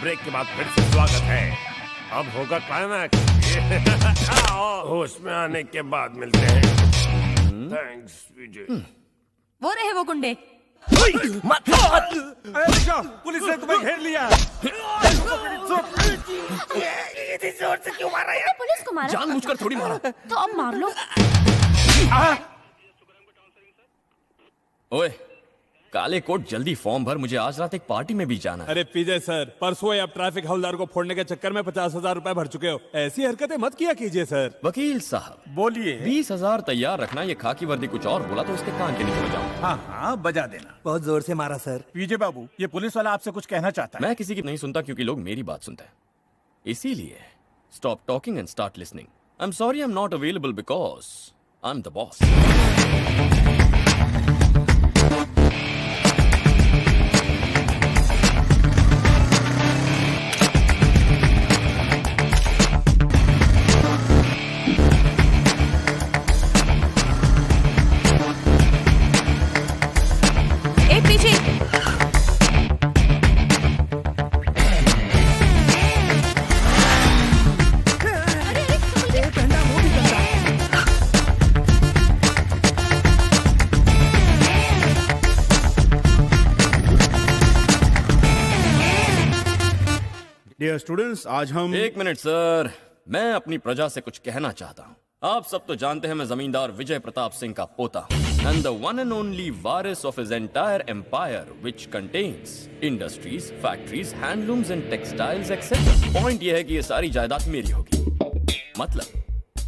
Break के बाद फिर से स्वागत है। अब होगा क्लाइमैक्स। होश में आने के बाद मिलते हैं। थैंक्स विजय। वो रहे वो गुंडे। पुलिस ने तुम्हें घेर लिया। इतनी जोर से क्यों मारा यार? पुलिस को मारा? जानबूझकर थोड़ी मारा। तो अब मार लो। ओए, काले कोट जल्दी फॉर्म भर, मुझे आज रात एक पार्टी में भी जाना है। अरे पीजे सर, परसों आप ट्रैफिक हवलदार को फोड़ने के चक्कर में 50,000 रुपए भर चुके हो। ऐसी हरकतें मत किया कीजिए सर। वकील साहब बोलिए। 20,000 तैयार रखना। ये खाकी वर्दी कुछ और बोला तो इसके कान के नीचे बजाऊंगा। हाँ हाँ बजा देना। बहुत जोर से मारा सर। पीजे बाबू, ये पुलिस वाला आपसे कुछ कहना चाहता है। मैं किसी की नहीं सुनता क्योंकि लोग मेरी बात सुनते हैं। इसीलिए stop talking and start listening. I am sorry, I am not available because I am the boss. Dear students, आज हम एक मिनट सर, मैं अपनी प्रजा से कुछ कहना चाहता हूँ। आप सब तो जानते हैं मैं जमींदार विजय प्रताप सिंह का पोता हूँ and the one and only वारिस of his entire empire which contains industries, factories, handlooms and textiles etcetera. Point यह है कि ये सारी जायदाद मेरी होगी। मतलब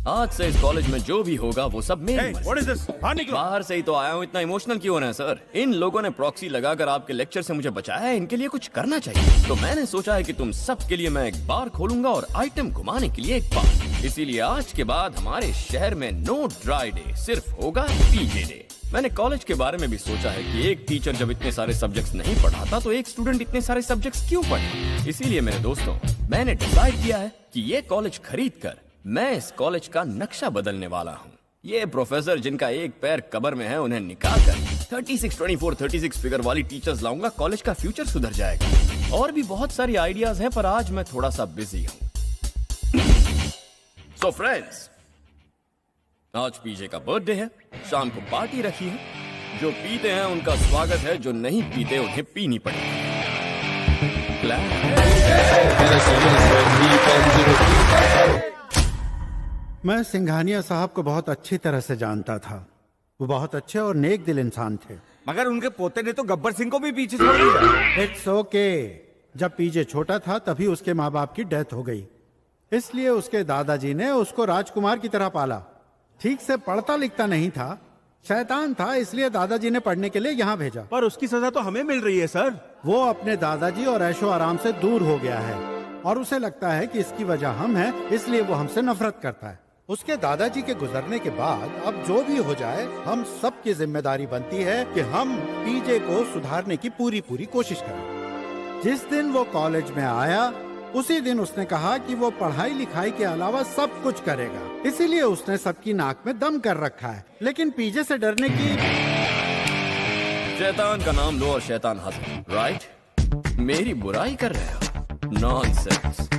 आज से इस कॉलेज में जो भी होगा वो सब मेरी मर्जी। What is this? बाहर निकलो। बाहर से ही तो आया हूँ, इतना इमोशनल क्यों हो रहे हैं सर? इन लोगों ने प्रॉक्सी लगाकर आपके लेक्चर से मुझे बचाया है, इनके लिए कुछ करना चाहिए। तो मैंने सोचा है कि तुम सब के लिए मैं एक बार खोलूंगा और आइटम घुमाने के लिए एक बार। इसीलिए आज के बाद हमारे शहर में नो ड्राई डे, सिर्फ होगा पीजे डे। मैंने कॉलेज के बारे में भी सोचा है कि एक टीचर जब इतने सारे सब्जेक्ट्स नहीं पढ़ाता तो एक स्टूडेंट इतने सारे सब्जेक्ट्स क्यों पढ़े। इसीलिए मेरे दोस्तों, मैंने डिसाइड किया है कि ये कॉलेज खरीद कर मैं इस कॉलेज का नक्शा बदलने वाला हूँ। ये प्रोफेसर जिनका एक पैर कब्र में है, उन्हें निकाल कर 36, 24, 36 फिगर वाली टीचर्स लाऊंगा। कॉलेज का फ्यूचर सुधर जाएगा। और भी बहुत सारी आइडियाज हैं, पर आज मैं थोड़ा सा बिजी हूँ। सो फ्रेंड्स, आज पीजे का बर्थडे है, शाम को पार्टी रखी है। जो पीते हैं उनका स्वागत है, जो नहीं पीते उन्हें पीनी पड़ेगी। मैं सिंघानिया साहब को बहुत अच्छी तरह से जानता था। वो बहुत अच्छे और नेक दिल इंसान थे। मगर उनके पोते ने तो गब्बर सिंह को भी पीछे छोड़ दिया। It's okay. जब पीजे छोटा था तभी उसके माँ बाप की डेथ हो गई, इसलिए उसके दादाजी ने उसको राजकुमार की तरह पाला। ठीक से पढ़ता लिखता नहीं था, शैतान था, इसलिए दादाजी ने पढ़ने के लिए यहाँ भेजा। पर उसकी सजा तो हमें मिल रही है सर। वो अपने दादाजी और ऐशो आराम से दूर हो गया है और उसे लगता है कि इसकी वजह हम हैं, इसलिए वो हमसे नफरत करता है। उसके दादाजी के गुजरने के बाद अब जो भी हो जाए, हम सब की जिम्मेदारी बनती है कि हम पीजे को सुधारने की पूरी कोशिश करें। जिस दिन वो कॉलेज में आया उसी दिन उसने कहा कि वो पढ़ाई लिखाई के अलावा सब कुछ करेगा। इसीलिए उसने सबकी नाक में दम कर रखा है। लेकिन पीजे से डरने की शैतान का नाम लो और शैतान हंसे, राइट? मेरी बुराई कर रहे हो? नॉनसेंस।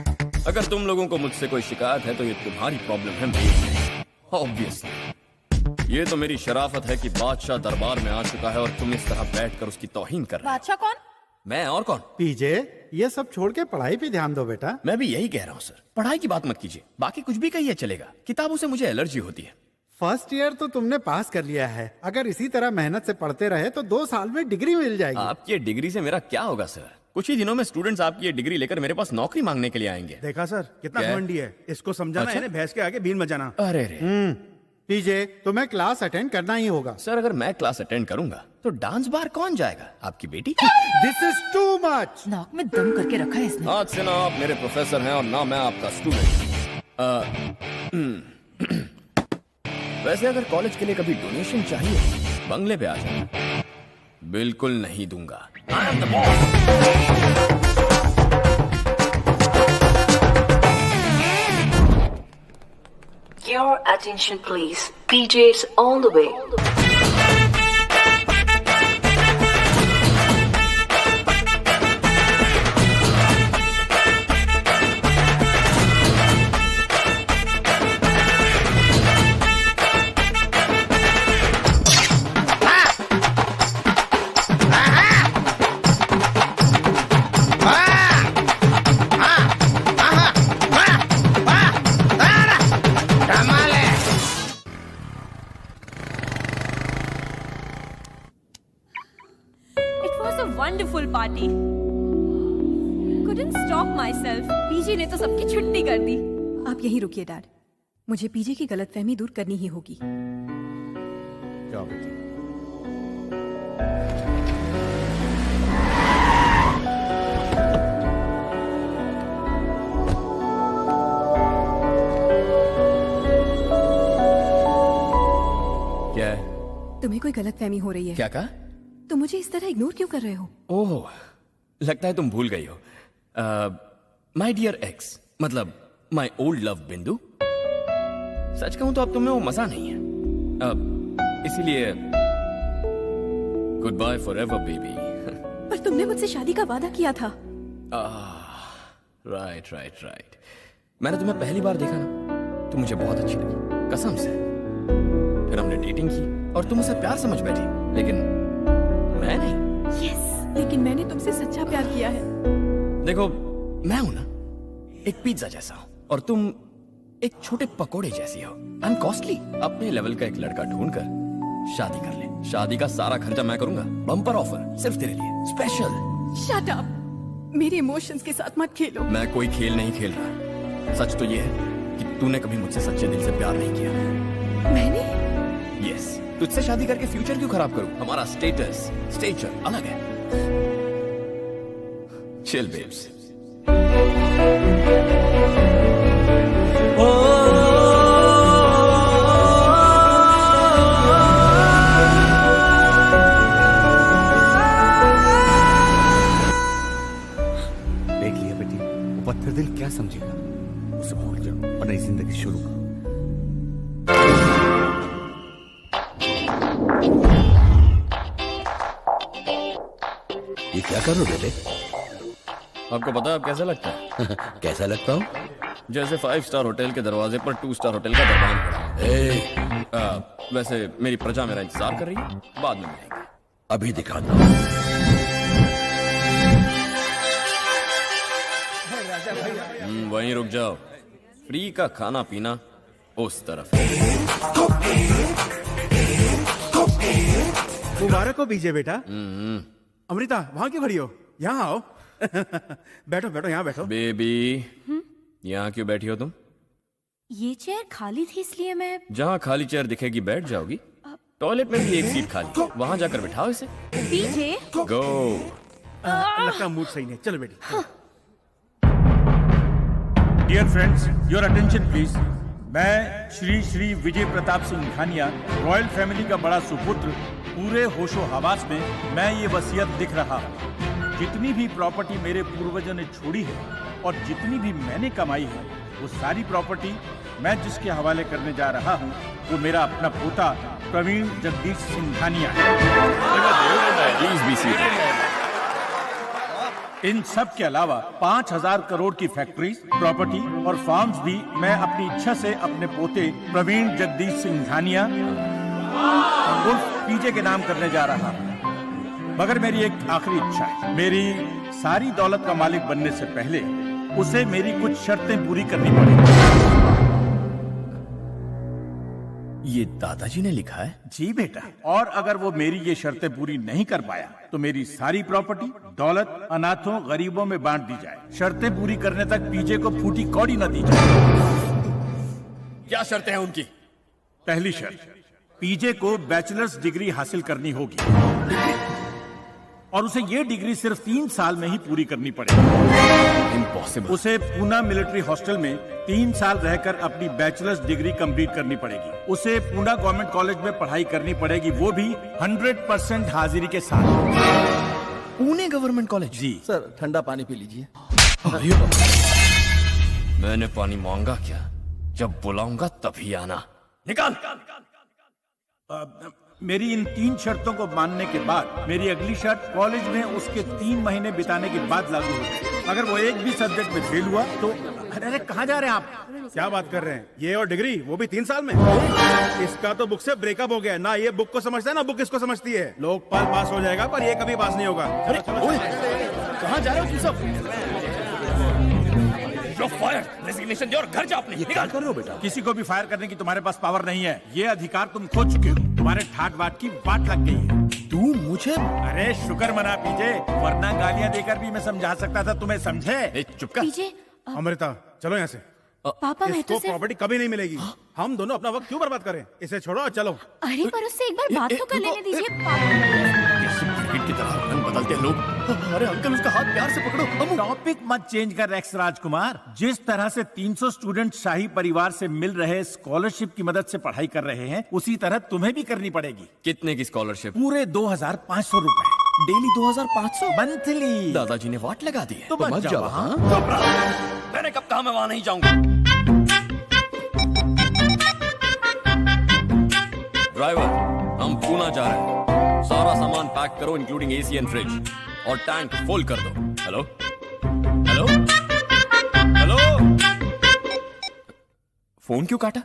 अगर तुम लोगों को मुझसे कोई शिकायत है तो ये तुम्हारी प्रॉब्लम है, मेरी नहीं। ऑब्वियसली ये तो मेरी शराफत है कि बादशाह दरबार में आ चुका है और तुम इस तरह बैठकर उसकी तौहीन कर रहे हो। बादशाह कौन? मैं और कौन? पीजे, ये सब छोड़ के पढ़ाई पे ध्यान दो बेटा। मैं भी यही कह रहा हूँ सर, पढ़ाई की बात मत कीजिए, बाकी कुछ भी कहिए चलेगा। किताबों से मुझे एलर्जी होती है। फर्स्ट ईयर तो तुमने पास कर लिया है। अगर इसी तरह मेहनत से पढ़ते रहे तो 2 साल में डिग्री मिल जाएगी। आपकी ये डिग्री से मेरा क्या होगा सर? कुछ ही दिनों में स्टूडेंट्स आपकी ये डिग्री लेकर मेरे पास नौकरी मांगने के लिए आएंगे। देखा सर, कितना क्या? घमंडी है। इसको समझाना अच्छा? है, भैंस के आगे बीन बजाना। अरे रे पीजे, तुम्हें क्लास अटेंड करना ही होगा। सर, अगर मैं क्लास अटेंड करूंगा तो डांस बार कौन जाएगा? आपकी बेटी? This is too much. नाक में दम करके रखा है इसने। आज से ना आप मेरे प्रोफेसर हैं और ना मैं आपका स्टूडेंट। वैसे अगर कॉलेज के लिए कभी डोनेशन चाहिए, बंगले पे आ जाना। बिल्कुल नहीं दूंगा। I am the boss. Your attention please. PJ's all the way. Party. Couldn't stop myself. पीजे ने तो सबकी छुट्टी कर दी। आप यहीं रुकिए डैड, मुझे पीजे की गलतफहमी दूर करनी ही होगी। जाओ बेटी। क्या है? तुम्हें कोई गलतफहमी हो रही है क्या कहा? तो मुझे इस तरह इग्नोर क्यों कर रहे हो? ओह, लगता है तुम भूल गई हो। माय डियर एक्स, मतलब माय ओल्ड लव बिंदु। सच कहूं तो अब तुम्हें वो मजा नहीं है, इसीलिए goodbye forever baby. पर तुमने मुझसे शादी का वादा किया था। Right right right. मैंने तुम्हें पहली बार देखा ना, तो मुझे बहुत अच्छी लगी, कसम से। फिर हमने डेटिंग की और तुम उसे प्यार समझ बैठी, लेकिन मैं नहीं। यस, लेकिन मैंने तुमसे सच्चा प्यार किया है। देखो, मैं हूं ना एक पिज्जा जैसा हूं और तुम एक छोटे पकोड़े जैसी हो। I am costly. अपने लेवल का एक लड़का ढूंढकर शादी कर ले। शादी का सारा खर्चा मैं करूंगा, बम्पर ऑफर सिर्फ तेरे लिए, स्पेशल। शट अप, मेरे इमोशंस के साथ मत खेलो। मैं कोई खेल नहीं खेल रहा। सच तो ये है कि तूने कभी मुझसे सच्चे दिल से प्यार नहीं किया। मैंने? यस, तुझसे शादी करके फ्यूचर क्यों खराब करूं? हमारा स्टेटस स्टेचर अलग है। Chill babes. देख लिया बेटी, वो पत्थर दिल क्या समझेगा। उसे भूल जाओ और नई जिंदगी शुरू करो। ये क्या कर रहे हो बेटे? आपको पता है आप कैसा लगता है? कैसा लगता हूँ? जैसे 5 स्टार होटल के दरवाजे पर 2 स्टार होटल का दरबान खड़ा है। वैसे मेरी प्रजा मेरा इंतजार कर रही है, बाद में मिलेंगे। अभी दिखाता हूँ। वहीं रुक जाओ, फ्री का खाना पीना उस तरफ। मुबारक हो बीजे बेटा। अमृता, वहां क्यों खड़ी हो? यहाँ आओ। बैठो बैठो, यहाँ बैठो। बेबी, यहाँ क्यों बैठी हो तुम? ये चेयर खाली थी इसलिए मैं। जहाँ खाली चेयर दिखेगी बैठ जाओगी। टॉयलेट में भी एक सीट खाली है, वहां जाकर बिठाओ इसे। पीजे गो। लगता मूड सही नहीं, चलो बेटी। Dear friends, your attention please. मैं श्री श्री विजय प्रताप सिंह घानिया, रॉयल फैमिली का बड़ा सुपुत्र, पूरे होशो हवास में मैं ये वसीयत लिख रहा हूँ। जितनी भी प्रॉपर्टी मेरे पूर्वजों ने छोड़ी है और जितनी भी मैंने कमाई है, वो सारी प्रॉपर्टी मैं जिसके हवाले करने जा रहा हूँ वो मेरा अपना पोता प्रवीण जगदीश सिंह घानिया है। Please be seated. इन सब के अलावा 5000 करोड़ की फैक्ट्रीज, प्रॉपर्टी और फार्म्स भी मैं अपनी इच्छा से अपने पोते प्रवीण जगदीश सिंह घानिया उर्फ पीजे के नाम करने जा रहा हूँ। मगर मेरी एक आखिरी इच्छा है। मेरी सारी दौलत का मालिक बनने से पहले उसे मेरी कुछ शर्तें पूरी करनी पड़ेगी। ये दादाजी ने लिखा है? जी बेटा। और अगर वो मेरी ये शर्तें पूरी नहीं कर पाया तो मेरी सारी प्रॉपर्टी, दौलत अनाथों गरीबों में बांट दी जाए। शर्तें पूरी करने तक पीजे को फूटी कौड़ी न दी जाए। क्या शर्तें हैं उनकी? पहली शर्त, पीजे को बैचलर्स डिग्री हासिल करनी होगी और उसे ये डिग्री सिर्फ 3 साल में ही पूरी करनी पड़ेगी। इम्पॉसिबल। उसे पूना मिलिट्री हॉस्टल में 3 साल रहकर अपनी बैचलर्स डिग्री कंप्लीट करनी पड़ेगी। उसे पूना गवर्नमेंट कॉलेज में पढ़ाई करनी पड़ेगी, वो भी 100% हाजिरी के साथ। Pune government college? जी सर, ठंडा पानी पी लीजिए। मैंने पानी मांगा क्या? जब बुलाऊंगा तभी आना। निकाल। मेरी इन 3 शर्तों को मानने के बाद मेरी अगली शर्त कॉलेज में उसके 3 महीने बिताने के बाद लागू होगी। अगर वो एक भी सब्जेक्ट में फेल हुआ तो। अरे कहाँ जा रहे हैं आप? क्या बात कर रहे हैं? ये और डिग्री, वो भी 3 साल में? इसका तो बुक से ब्रेकअप हो गया। ना ये बुक को समझता है ना बुक इसको समझती है। लोकपाल पास हो जाएगा पर ये कभी पास नहीं होगा। कहाँ जा रहे हो तुम सब? You're fired. Resignation दे और घर जा अपने। क्या कर रहे हो बेटा? किसी को भी फायर करने की तुम्हारे पास पावर नहीं है। ये अधिकार तुम खो चुके हो। तुम्हारे ठाट बाट की बात लग गई है। तू तू मुझे अरे शुक्र मना पीजे, वरना गालियां देकर भी मैं समझा सकता था तुम्हें, समझे? चुप कर। पीजे अमृता चलो यहाँ से। पापा मैं तो इसको सिर्फ प्रॉपर्टी कभी नहीं मिलेगी। हम दोनों अपना वक्त क्यों बर्बाद करें? इसे छोड़ो और चलो। अरे पर उससे एक बार बात तो कर लेने दीजिए पापा। कैसे क्रिकेट की तरह रंग बदलते हैं लोग। अरे अंकल उसका हाथ प्यार से पकड़ो। टॉपिक मत चेंज कर रेक्स राजकुमार। जिस तरह से 300 स्टूडेंट शाही परिवार से मिल रहे स्कॉलरशिप की मदद से पढ़ाई कर रहे हैं, उसी तरह तुम्हें भी करनी पड़ेगी। कितने की स्कॉलरशिप? पूरे 2500 रुपए डेली 2500 मंथली। दादाजी ने वाट लगा दी है। तो मत जाओ। हाँ? चुप रहो। मैंने कब कहा मैं वहां नहीं जाऊंगा। ड्राइवर, हम पूना जा रहे हैं। सारा सामान पैक करो इंक्लूडिंग एसी एंड फ्रिज, और टैंक फुल कर दो। Hello hello hello. फोन क्यों काटा?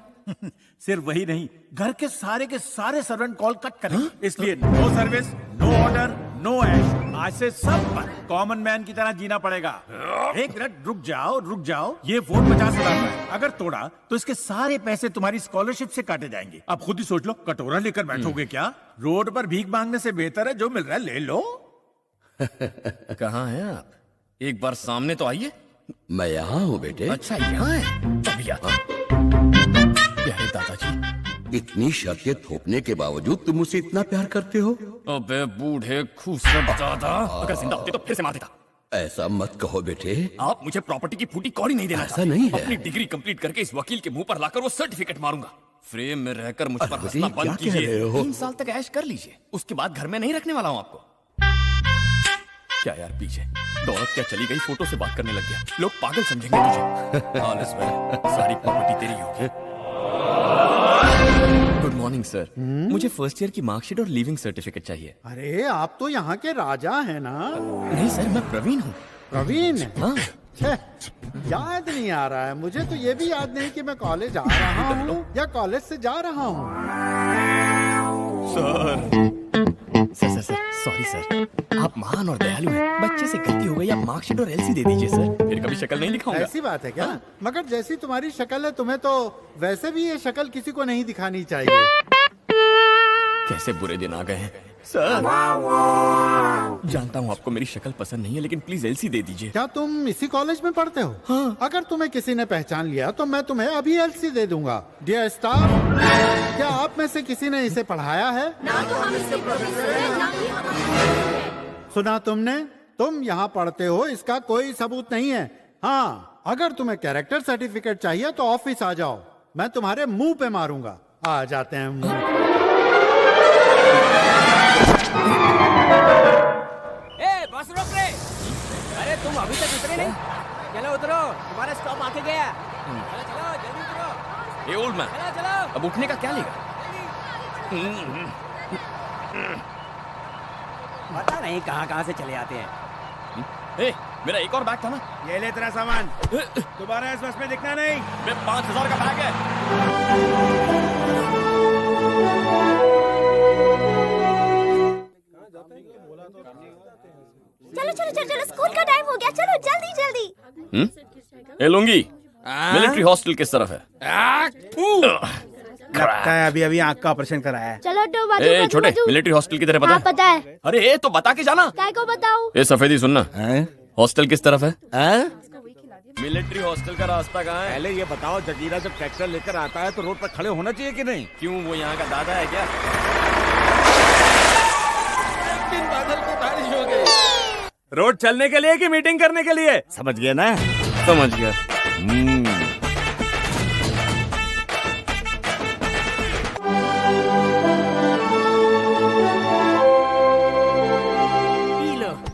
सिर्फ वही नहीं, घर के सारे सर्वेंट कॉल कट करें। इसलिए no service, no order, no ऐश। आज से सब पर कॉमन मैन की तरह जीना पड़ेगा। एक मिनट रुक जाओ। ये फोन 50,000 का है। अगर तोड़ा तो इसके सारे पैसे तुम्हारी स्कॉलरशिप से काटे जाएंगे। अब खुद ही सोच लो, कटोरा लेकर बैठोगे क्या? रोड पर भीख मांगने से बेहतर है जो मिल रहा है ले लो। कहाँ हैं आप? एक बार सामने तो आइए। मैं यहाँ हूँ बेटे। अच्छा यहाँ है, तभी आता। प्यारे दादाजी, इतनी शर्तें थोपने के बावजूद तुम मुझसे इतना प्यार करते हो? अबे बूढ़े खूसट दादा, अगर जिंदा होते तो फिर से मार देता। ऐसा मत कहो बेटे। आप मुझे प्रॉपर्टी की फूटी कौड़ी नहीं देना ऐसा चाहते। नहीं है। अपनी डिग्री कंप्लीट करके इस वकील के मुंह पर लाकर वो सर्टिफिकेट मारूंगा। फ्रेम में रहकर मुझ पर अरे हंसना क्या बंद कह कीजिए। रहे हो? 3 साल तक ऐश कर लीजिए, उसके बाद घर में नहीं रखने वाला हूँ आपको। क्या यार पीछे दौलत क्या चली गई, फोटो से बात करने लग गया। लोग पागल समझेंगे तुझे। All is well, सारी प्रॉपर्टी तेरी होगी। Good morning sir. मुझे फर्स्ट ईयर की मार्कशीट और लीविंग सर्टिफिकेट चाहिए। अरे आप तो यहाँ के राजा हैं ना? नहीं सर, मैं प्रवीण हूँ। प्रवीण? हाँ। छे, याद नहीं आ रहा है मुझे तो। ये भी याद नहीं कि मैं कॉलेज आ रहा हूँ या कॉलेज से जा रहा हूँ। सर सॉरी सर, आप महान और दयालु हैं। बच्चे से गलती हो गई, आप मार्कशीट और एलसी दे दीजिए सर, फिर कभी शक्ल नहीं दिखाऊंगा। ऐसी बात है क्या? मगर जैसी तुम्हारी शक्ल है, तुम्हें तो वैसे भी ये शक्ल किसी को नहीं दिखानी चाहिए। कैसे बुरे दिन आ गए हैं सर। जानता हूँ आपको मेरी शक्ल पसंद नहीं है, लेकिन प्लीज एलसी दे दीजिए। क्या तुम इसी कॉलेज में पढ़ते हो? हाँ। अगर तुम्हें किसी ने पहचान लिया तो मैं तुम्हें अभी एलसी दे दूंगा। डियर स्टाफ, क्या आप में से किसी ने इसे पढ़ाया है? सुना तुमने? तुम यहाँ पढ़ते हो इसका कोई सबूत नहीं है। हाँ, अगर तुम्हें कैरेक्टर सर्टिफिकेट चाहिए तो ऑफिस आ जाओ, मैं तुम्हारे मुंह पे मारूंगा। आ जाते हैं मुंह। बस रोक रे। अरे तुम अभी तक उतरे नहीं? चलो उतरो, तुम्हारा स्टॉप आके गया। चलो जल्दी उतरो। ए ओल्ड मैन, चलो। अब उठने का क्या लेगा? पता नहीं कहाँ से चले आते हैं। ए, मेरा एक और बैग था ना। ये ले तेरा सामान, दोबारा इस बस में दिखना नहीं। 5000 का बैग है। चलो स्कूल का टाइम हो गया, चलो जल्दी। ए लुंगी, मिलिट्री हॉस्टल किस तरफ है? लगता है अभी अभी आँख का ऑपरेशन कराया है। चलो ए छोटे, मिलिट्री हॉस्टल की तरफ पता है? पता है। अरे ए तो बता के जाना। काय को बताऊं? ए सफेदी सुनना, हॉस्टल किस तरफ है? मिलिट्री हॉस्टल का रास्ता कहाँ है? पहले ये बताओ, जजीरा जब ट्रैक्टर लेकर आता है तो रोड पर खड़े होना चाहिए कि नहीं? क्यों, वो यहाँ का दादा है क्या? बादल को बारिश हो गई। रोड चलने के लिए कि मीटिंग करने के लिए? समझ गया ना? समझ गया।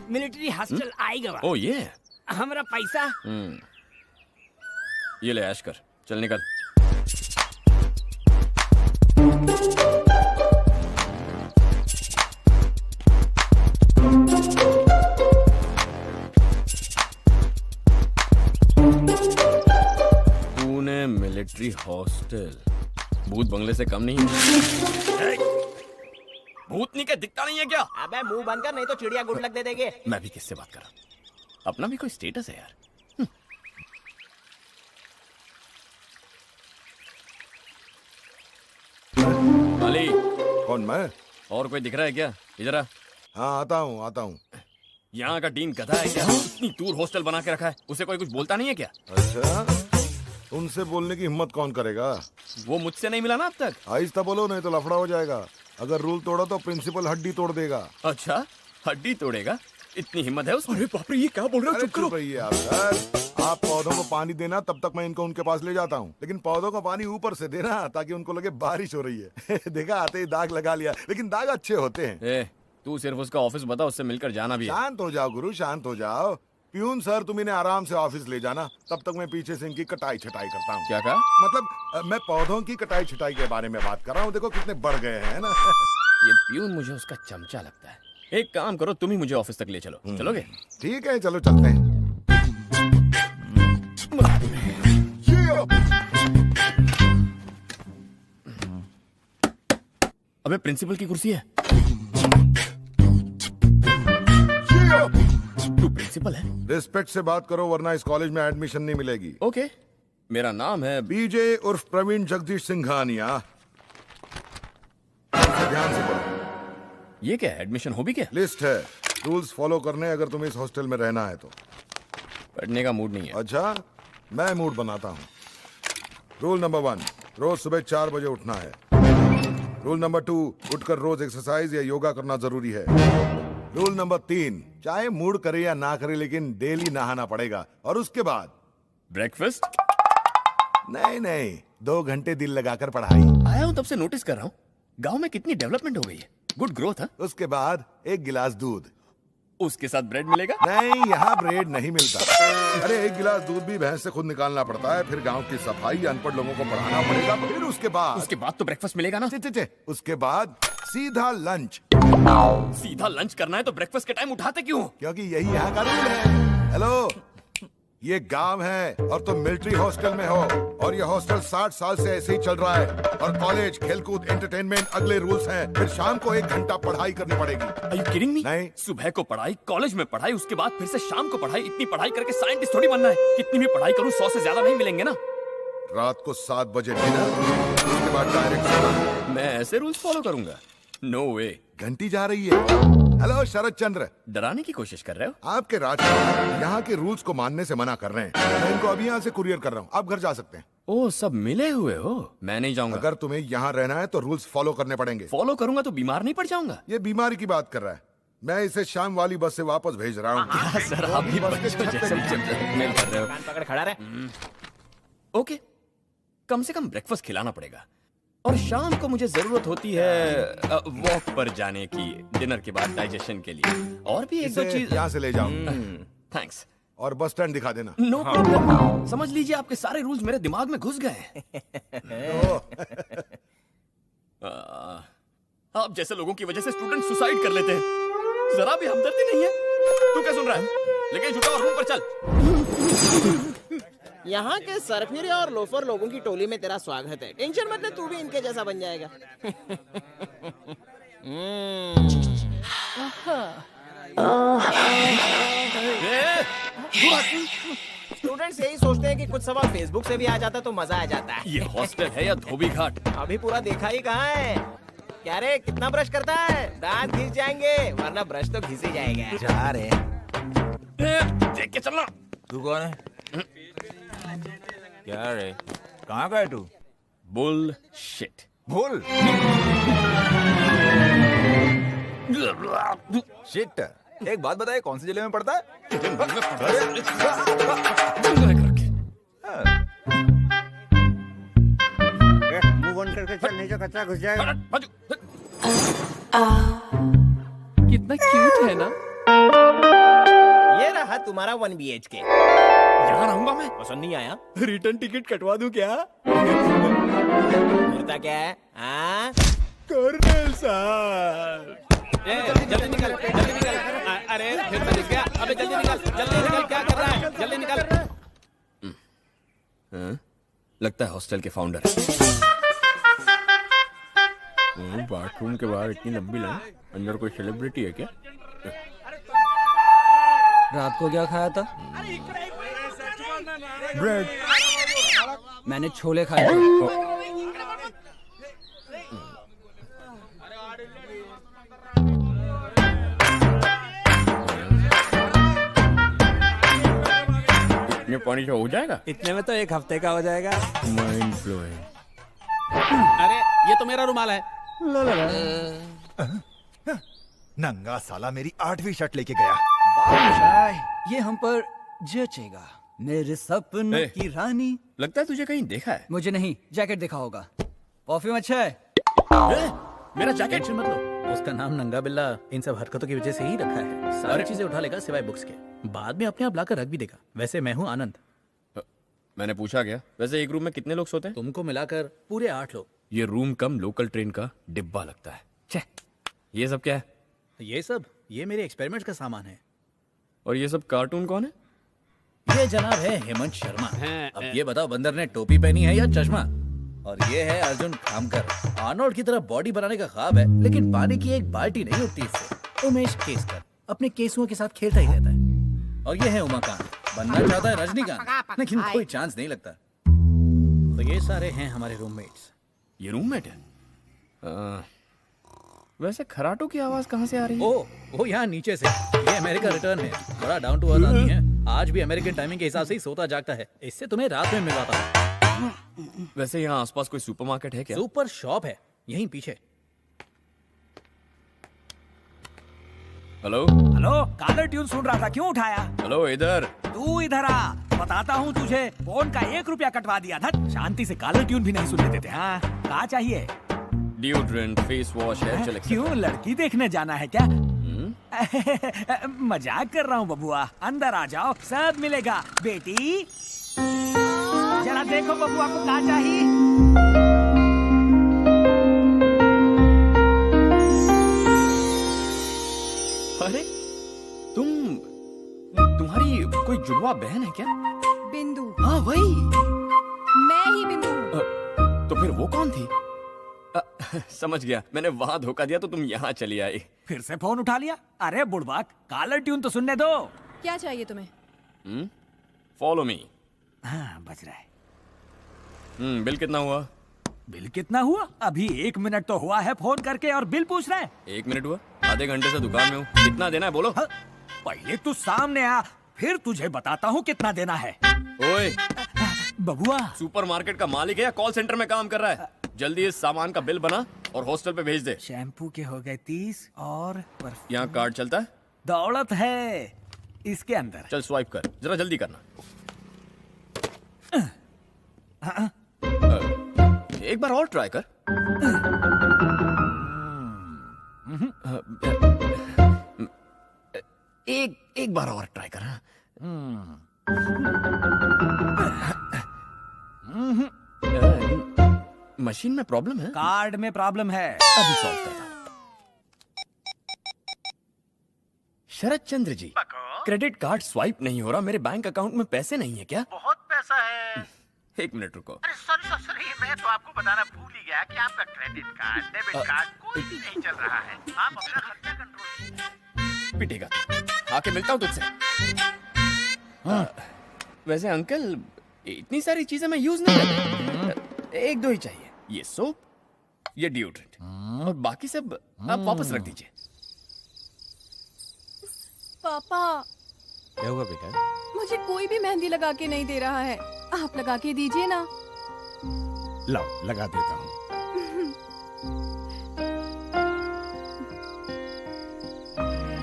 मिलिट्री हॉस्टल आएगा। ओ ये हमारा पैसा। ये ले ऐश कर, चल निकल। पुणे मिलिट्री हॉस्टल भूत बंगले से कम नहीं है। भूतनी के दिखता नहीं है क्या? अबे मुंह बंद कर, नहीं तो चिड़िया गुड लक दे देंगे। मैं भी किससे बात कर रहा हूँ? अपना भी कोई स्टेटस है यार। अली, कौन मैं? और कोई दिख रहा है क्या? इधर आ। हाँ आता हूँ। यहाँ का डीन गधा है क्या? इतनी दूर हॉस्टल बना के रखा है, उसे कोई कुछ बोलता नहीं है क्या? अच्छा, उनसे बोलने की हिम्मत कौन करेगा? वो मुझसे नहीं मिला ना अब तक। आहिस्ता बोलो नहीं तो लफड़ा हो जाएगा। अगर रूल तोड़ा तो प्रिंसिपल हड्डी तोड़ देगा। अच्छा, हड्डी तोड़ेगा? इतनी हिम्मत है उसमें? अरे बाप रे, ये क्या बोल रहे हो? चुप करो। रहिए आप सर। आप पौधों को पानी देना, तब तक मैं इनको उनके पास ले जाता हूँ। लेकिन पौधों को पानी ऊपर से देना ताकि उनको लगे बारिश हो रही है। देखा, आते ही दाग लगा लिया, लेकिन दाग अच्छे होते हैं। तू सिर्फ उसका ऑफिस बता, उससे मिलकर जाना भी है। शांत हो जाओ गुरु, शांत हो जाओ। प्यून सर, तुम इन्हें आराम से ऑफिस ले जाना, तब तक मैं पीछे से इनकी कटाई छटाई करता हूँ। क्या कहा? मतलब मैं पौधों की कटाई छटाई के बारे में बात कर रहा हूँ। देखो कितने बढ़ गए हैं ना। ये प्यून मुझे उसका चमचा लगता है। एक काम करो, तुम ही मुझे ऑफिस तक ले चलो। चलोगे? ठीक है, चलो चलते हैं। अबे प्रिंसिपल की कुर्सी है। तू प्रिंसिपल है? रिस्पेक्ट से बात करो वरना इस कॉलेज में एडमिशन नहीं मिलेगी। ओके, मेरा नाम है बीजे उर्फ प्रवीण जगदीश सिंघानिया। ध्यान से बोलो। ये क्या है? एडमिशन हो भी क्या? लिस्ट है, रूल्स फॉलो करने अगर तुम्हें इस हॉस्टल में रहना है तो। पढ़ने का मूड नहीं है। अच्छा, मैं मूड बनाता हूँ। रूल नंबर 1, रोज सुबह 4 बजे उठना है। रूल नंबर 2, उठकर रोज एक्सरसाइज या योगा करना जरूरी है। रूल नंबर 3, चाहे मूड करे या ना करे लेकिन डेली नहाना पड़ेगा। और उसके बाद ब्रेकफास्ट? नहीं, 2 घंटे दिल लगाकर पढ़ाई। आया हूँ तब से नोटिस कर रहा हूँ, गांव में कितनी डेवलपमेंट हो गई है। गुड ग्रोथ है। उसके बाद 1 गिलास दूध। उसके साथ ब्रेड मिलेगा? नहीं, यहाँ ब्रेड नहीं मिलता। अरे 1 गिलास दूध भी भैंस से खुद निकालना पड़ता है, फिर गांव की सफाई, अनपढ़ लोगों को पढ़ाना पड़ेगा, फिर उसके बाद तो ब्रेकफास्ट मिलेगा ना? उसके बाद सीधा लंच। सीधा लंच करना है तो ब्रेकफास्ट के टाइम उठाते क्यों? क्योंकि यही यहाँ का रूल है। हेलो, ये गांव है और तुम मिलिट्री हॉस्टल में हो, और ये हॉस्टल 60 साल से ऐसे ही चल रहा है। और कॉलेज, खेलकूद, एंटरटेनमेंट अगले रूल्स हैं। फिर शाम को 1 घंटा पढ़ाई करनी पड़ेगी। Are you kidding me? नहीं। सुबह को पढ़ाई, कॉलेज में पढ़ाई, उसके बाद फिर से शाम को पढ़ाई। इतनी पढ़ाई करके साइंटिस्ट थोड़ी बनना है। कितनी भी पढ़ाई करूं 100 से ज्यादा नहीं मिलेंगे ना। रात को 7 बजे डिनर, उसके बाद डायरेक्ट सोना। मैं ऐसे रूल्स फॉलो करूंगा? नो वे। घंटी जा रही है। हेलो शरद चंद्र, डराने की कोशिश कर रहे हो? आपके राजकुमार यहाँ के रूल्स को मानने से मना कर रहे हैं। मैं इनको अभी यहाँ से कुरियर कर रहा हूँ, आप घर जा सकते हैं। ओ, सब मिले हुए हो? मैं नहीं जाऊंगा। अगर तुम्हें यहाँ रहना है तो रूल्स फॉलो करने पड़ेंगे। फॉलो करूंगा तो बीमार नहीं पड़ जाऊंगा? ये बीमारी की बात कर रहा है। मैं इसे शाम वाली बस से वापस भेज रहा हूँ। सर, आप भी बच्चों जैसे ब्लैकमेल कर रहे हो। कान पकड़ खड़ा रहे। ओके, कम से कम ब्रेकफास्ट खिलाना पड़ेगा। और शाम को मुझे जरूरत होती है वॉक पर जाने की, डिनर के बाद डाइजेशन के लिए। और भी 1-2 चीज यहाँ से ले जाओ। थैंक्स। और बस स्टैंड दिखा देना। No problem. समझ लीजिए आपके सारे रूल्स मेरे दिमाग में घुस गए। आप जैसे लोगों की वजह से स्टूडेंट सुसाइड कर लेते हैं। जरा भी हमदर्दी नहीं है। तू क्या सुन रहा है? लेकिन झुका और रूम पर चल। यहाँ के सरफिरे और लोफर लोगों की टोली में तेरा स्वागत है। टेंशन मत ले, तू भी इनके जैसा बन जाएगा। स्टूडेंट्स यही सोचते हैं कि कुछ सवाल फेसबुक से भी आ जाता तो मजा आ जाता है। ये हॉस्टल है या धोबी घाट? अभी पूरा देखा ही कहाँ है। क्या रे, कितना ब्रश करता है? दांत घिस जाएंगे, वरना ब्रश तो घिस ही जाएगा। जा रहे देख के चलना। तू कौन है? क्या रे, कहाँ का है तू? बुलशिट। भूल शिट। एक बात बताए, कौन से जिले में पड़ता है? मुंह बंद करके चल, नहीं तो कचरा घुस जाएगा। कितना क्यूट है ना। ये रहा तुम्हारा 1 BHK। यहाँ रहूंगा मैं। पसंद नहीं आया? रिटर्न टिकट कटवा दूं क्या? करता क्या है? हाँ? कर्नल साहब, जल्दी निकल, जल्दी निकल। अरे फिर मैं दिख गया। अबे जल्दी निकल, जल्दी निकल। क्या कर रहा है? जल्दी निकल। लगता है हॉस्टल के फाउंडर। बाथरूम के बाहर इतनी लंबी लाइन, अंदर कोई सेलिब्रिटी है क्या? रात को क्या खाया था? ब्रेड। मैंने छोले खाए थे। इतने पानी से हो जाएगा? इतने में तो 1 हफ्ते का हो जाएगा। Mind blowing. अरे ये तो मेरा रुमाल है। नंगा साला मेरी 8वीं शर्ट लेके गया। बादशाह ये हम पर जचेगा। मेरे सपनों ए, की रानी। लगता है तुझे कहीं देखा है। मुझे नहीं, जैकेट देखा होगा। परफ्यूम अच्छा है। मेरा जैकेट टेंशन मत लो, उसका नाम नंगा बिल्ला इन सब हरकतों की वजह से ही रखा है। सारी चीजें उठा लेगा सिवाय बुक्स के, बाद में अपने आप लाकर रख भी देगा। वैसे मैं हूँ आनंद। मैंने पूछा क्या? वैसे एक रूम में कितने लोग सोते हैं? तुमको मिलाकर पूरे 8 लोग। ये रूम कम लोकल ट्रेन का डिब्बा लगता है। छे, ये सब क्या है? ये मेरे एक्सपेरिमेंट का सामान है। और ये सब कार्टून कौन है? ये जनाब है हेमंत शर्मा। अब ये बताओ, बंदर ने टोपी पहनी है या चश्मा? और ये है अर्जुन खामकर। आर्नोल्ड की तरह बॉडी बनाने का ख्वाब है, लेकिन पानी की एक बाल्टी नहीं उठती इससे। उमेश केसकर अपने केसुओं के साथ खेलता ही रहता है। और ये है उमाकांत, बनना चाहता है रजनीकांत, लेकिन कोई चांस नहीं लगता। तो ये सारे हैं हमारे रूममेट्स। ये रूममेट है? वैसे खराटों की आवाज कहाँ से आ रही है? वो यहाँ नीचे से। ये अमेरिका रिटर्न है, बड़ा डाउन टू अर्थ आदमी है। आज भी अमेरिकन टाइमिंग के हिसाब से ही सोता जागता है। इससे तुम्हें रात में मिलवाता हूँ। वैसे यहाँ आसपास कोई सुपरमार्केट है क्या? सुपर शॉप है यहीं पीछे। हेलो हेलो, कालर ट्यून सुन रहा था, क्यों उठाया? हेलो, इधर। तू इधर आ, बताता हूँ तुझे। फोन का 1 रुपया कटवा दिया था। शांति से कालर ट्यून भी नहीं सुनने देते। हाँ, क्या चाहिए? Deodorant, face wash, hair gel. क्यों, लड़की देखने जाना है क्या? मजाक कर रहा हूँ बबुआ, अंदर आ जाओ, सब मिलेगा। बेटी जरा देखो बबुआ को क्या चाहिए। अरे तुम्हारी कोई जुड़वा बहन है क्या? बिंदु। हाँ वही। मैं ही बिंदु। तो फिर वो कौन थी? समझ गया, मैंने वहां धोखा दिया तो तुम यहाँ चली आई। फिर से फोन उठा लिया? अरे बुड़बाक, कालर ट्यून तो सुनने दो। क्या चाहिए तुम्हें? Follow me. हाँ, बज रहा है। बिल कितना हुआ? बिल कितना हुआ? अभी 1 मिनट तो हुआ है फोन करके और बिल पूछ रहा है। 1 मिनट हुआ? आधे घंटे से दुकान में हूँ। कितना देना है बोलो? पहले तू सामने आ, फिर तुझे बताता हूँ कितना देना है। ओए बबुआ, सुपरमार्केट का मालिक है या कॉल सेंटर में काम कर रहा है? जल्दी इस सामान का बिल बना और हॉस्टल पे भेज दे। शैम्पू के हो गए 30 और यहाँ कार्ड चलता है? दौलत है इसके अंदर। चल स्वाइप कर, जरा जल्दी करना। एक बार और ट्राई कर। एक बार और ट्राई कर। मशीन में प्रॉब्लम है? कार्ड में प्रॉब्लम है। अभी सॉल्व करता हूं। शरद Chandra ji, credit card swipe नहीं हो रहा। मेरे बैंक अकाउंट में पैसे नहीं है क्या? बहुत पैसा है। 1 मिनट रुको। अरे सॉरी, मैं तो आपको बताना भूल ही गया कि आपका क्रेडिट कार्ड, डेबिट कार्ड कोई भी नहीं चल रहा है। आप अपना खर्चा कंट्रोल कीजिए। पिटेगा। आके मिलता हूँ तुझसे। वैसे अंकल, इतनी सारी चीजें मैं यूज नहीं करता। 1-2 ही चाहिए। ये सोप, ये डिओड्रेंट और बाकी सब आप वापस रख दीजिए। पापा, क्या हुआ बेटा? मुझे कोई भी मेहंदी लगा के नहीं दे रहा है। आप लगा के दीजिए ना। लाओ, लगा देता हूँ।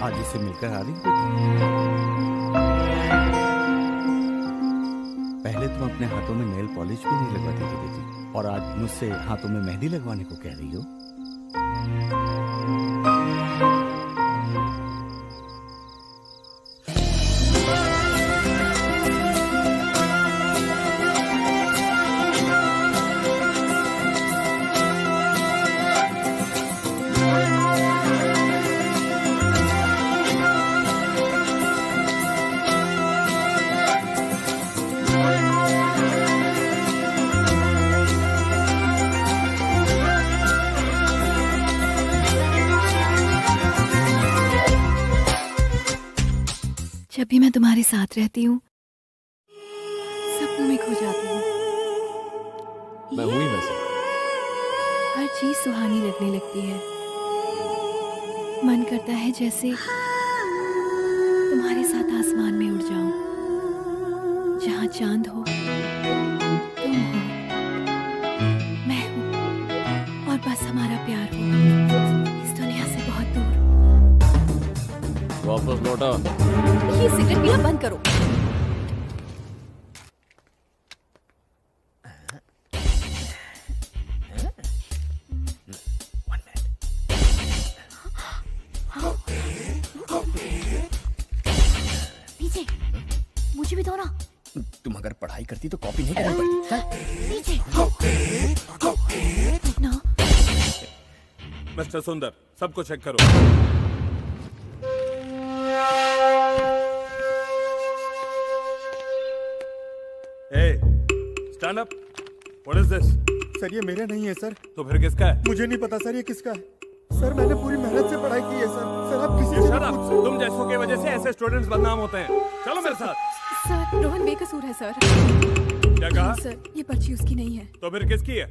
आज इसे मिलकर आ रही हो? पहले तुम अपने हाथों में नेल पॉलिश भी नहीं लगवाती थी बेटी, और आज मुझसे हाथों में मेहंदी लगवाने को कह रही हो। जब भी मैं तुम्हारे साथ रहती हूँ, सपनों में खो जाती हूँ। मैं हुई वैसे। हर चीज सुहानी लगने लगती है। मन करता है जैसे तुम्हारे साथ आसमान में उड़ जाऊं। जहाँ चांद हो तुम हो, मैं हूँ, और बस हमारा प्यार हो इस दुनिया से बहुत दूर। वापस लौटा। ये सिगरेट पीना बंद करो। पीछे मुझे भी दो ना। तुम अगर पढ़ाई करती तो कॉपी नहीं करनी पड़ती। पीछे ना। मिस्टर सुंदर, सबको चेक करो। Stand up. What is this? Sir ये मेरा नहीं है सर। तो फिर किसका है? मुझे नहीं पता सर ये किसका है। सर मैंने पूरी मेहनत से पढ़ाई की है सर। सर आप किसी से Shut up! तुम जैसों की वजह से ऐसे स्टूडेंट्स बदनाम होते हैं। चलो मेरे साथ। सर रोहन बेकसूर है सर। क्या कहा? सर ये पर्ची उसकी नहीं है। तो फिर किसकी है?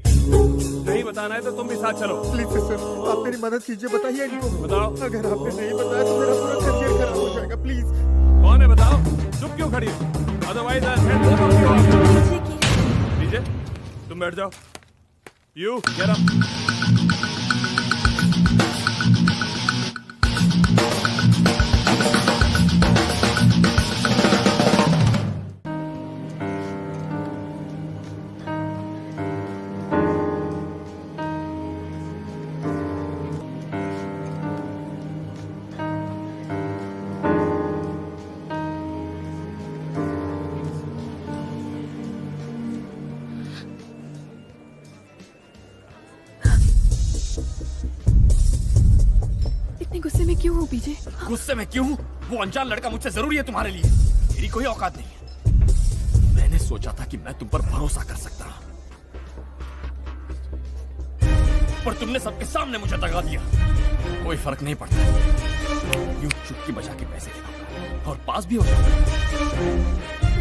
नहीं बताना है तो तुम भी साथ चलो। प्लीज सर आप मेरी मदद कीजिए, बताइए इनको। बताओ। अगर आपने नहीं बताया तो मेरा पूरा करियर खराब हो जाएगा। प्लीज। कौन है बताओ? चुप क्यों खड़ी हो? अदरवाइज डीजे तुम बैठ जाओ। You get up. गुस्से में क्यों हो पीछे? गुस्से में क्यों? वो अनजान लड़का मुझसे जरूरी है तुम्हारे लिए। मेरी कोई औकात नहीं है। मैंने सोचा था कि मैं तुम पर भरोसा कर सकता हूं, पर तुमने सबके सामने मुझे दगा दिया। कोई फर्क नहीं पड़ता, यूं चुटकी बजा के पैसे दिलाऊंगा और पास भी हो जाऊंगा।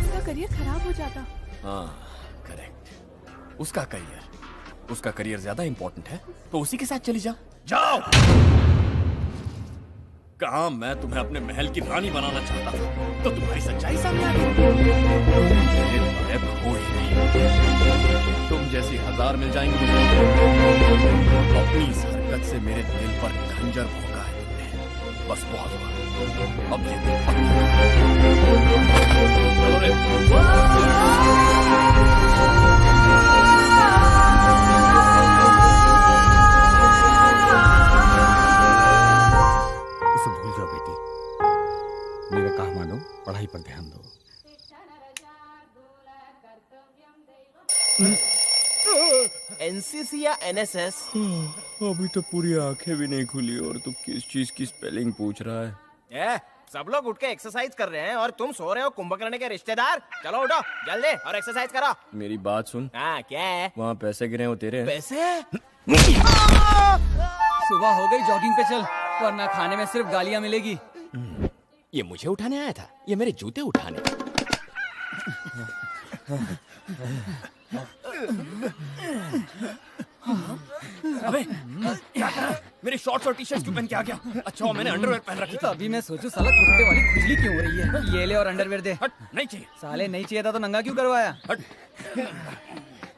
उसका करियर खराब हो जाता। हाँ करेक्ट। उसका करियर ज्यादा इंपॉर्टेंट है तो उसी के साथ चली जाओ। जाओ। कहा मैं तुम्हें अपने महल की रानी बनाना चाहता था तो तुम्हारी सच्चाई सामने आ गई। हो ही नहीं। तुम जैसी 1000 मिल जाएंगी मुझे। अपनी इस हरकत से मेरे दिल पर खंजर भोंका है तुमने। बस बहुत हुआ, अब ये दिल भूल जाओ बेटी, मेरा कहा मानो, पढ़ाई पर ध्यान दो। एनसीसी या एनएसएस? अभी तो पूरी आंखें भी नहीं खुली और तू किस चीज की स्पेलिंग पूछ रहा है? सब लोग उठ के एक्सरसाइज कर रहे हैं और तुम सो रहे हो कुंभकर्ण के रिश्तेदार। चलो उठो जल्दी और एक्सरसाइज करो। मेरी बात सुन। हाँ क्या है? वहाँ पैसे गिरे वो तेरे हैं? पैसे? सुबह हो गई, जॉगिंग पे चल वरना खाने में सिर्फ गालियां मिलेगी। ये मुझे उठाने आया था, ये मेरे जूते उठाने। अबे क्या कर रहा है? मेरी शॉर्ट्स और टी-शर्ट्स क्यों पहन के आ गया? अच्छा मैंने अंडरवेयर पहन रखी थी। अभी मैं सोचूं साला कुत्ते वाली खुजली क्यों हो रही है। ये ले और अंडरवेयर दे। हट, नहीं चाहिए। साले नहीं चाहिए था तो नंगा क्यों करवाया? हट।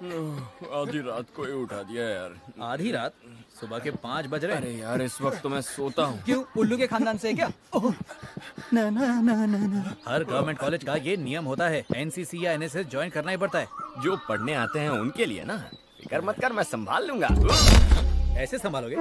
आधी रात को ही उठा दिया यार। आधी रात? सुबह के 5 बज रहे। अरे यार इस वक्त तो मैं सोता हूँ। क्यों, उल्लू के खानदान से है क्या? ना ना ना ना ना। हर गवर्नमेंट कॉलेज का ये नियम होता है, एनसीसी या एनएसएस ज्वाइन करना ही पड़ता है। जो पढ़ने आते हैं उनके लिए ना, फिक्र मत कर, मैं संभाल लूंगा। ऐसे संभालोगे?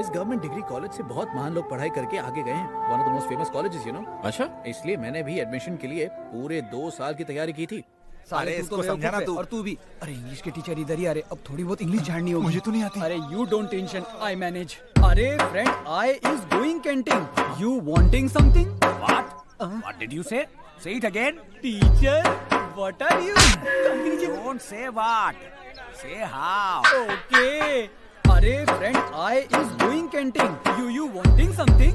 इस गवर्नमेंट डिग्री कॉलेज से बहुत महान लोग पढ़ाई करके आगे गए हैं। One of the most famous colleges, you know. अच्छा, इसलिए मैंने भी एडमिशन के लिए पूरे 2 साल की तैयारी की थी। साले इसको समझाना तू। और तू भी। अरे इंग्लिश के टीचर इधर ही आ रहे, अब थोड़ी बहुत इंग्लिश जाननी होगी। मुझे तो नहीं आती। अरे you don't tension, I manage. अरे friend, I is going canteen, you wanting something? What did you say? Say it again. Teacher, what are you? Don't say what. Say how. Okay. अरे friend, I is going canteen, you wanting something?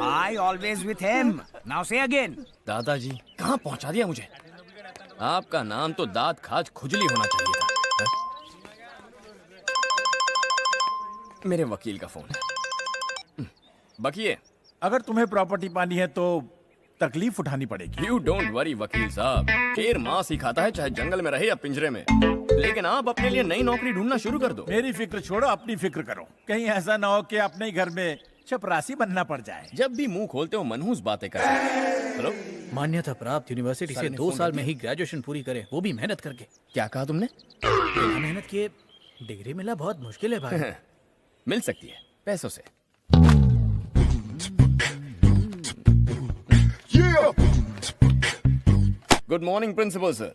I always with him. Now say again. दादाजी कहाँ पहुँचा दिया मुझे? आपका नाम तो दांत खाज खुजली होना चाहिए था। मेरे वकील का फोन है। बकिए, अगर तुम्हें प्रॉपर्टी पानी है तो तकलीफ उठानी पड़ेगी। यू डोंट वरी वकील साहब, शेर मांस ही खाता है चाहे जंगल में रहे या पिंजरे में। लेकिन आप अपने लिए नई नौकरी ढूंढना शुरू कर दो। मेरी फिक्र छोड़ो, अपनी फिक्र करो। कहीं ऐसा ना हो कि अपने ही घर में चपरासी बनना पड़ जाए। जब भी मुंह खोलते हो मनहूस बातें करते हो। हेलो, मान्यता प्राप्त यूनिवर्सिटी से 2 साल में ही ग्रेजुएशन पूरी करे, वो भी मेहनत करके। क्या कहा तुमने? बिना मेहनत किए डिग्री मिला बहुत मुश्किल है भाई। मिल सकती है पैसों से। Good morning principal sir.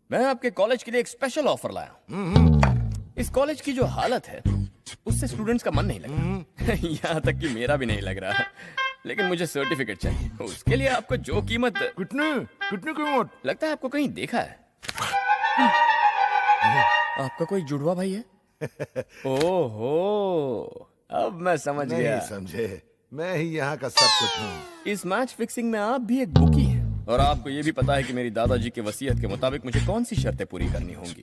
मैं आपके कॉलेज के लिए एक स्पेशल ऑफर लाया हूँ। इस कॉलेज की जो हालत है उससे स्टूडेंट्स का मन नहीं लग रहा। यहाँ तक कि मेरा भी नहीं लग रहा। लेकिन मुझे सर्टिफिकेट चाहिए। उसके लिए आपको जो कीमत। कितनी कीमत? लगता है आपको कहीं देखा है। आपका कोई जुड़वा भाई है? ओहो, अब मैं समझ गया। नहीं समझे, मैं ही यहाँ का सब कुछ हूँ। इस मैच फिक्सिंग में आप भी एक बुकी हैं और आपको ये भी पता है कि मेरी दादाजी के वसीयत के मुताबिक मुझे कौन सी शर्तें पूरी करनी होंगी।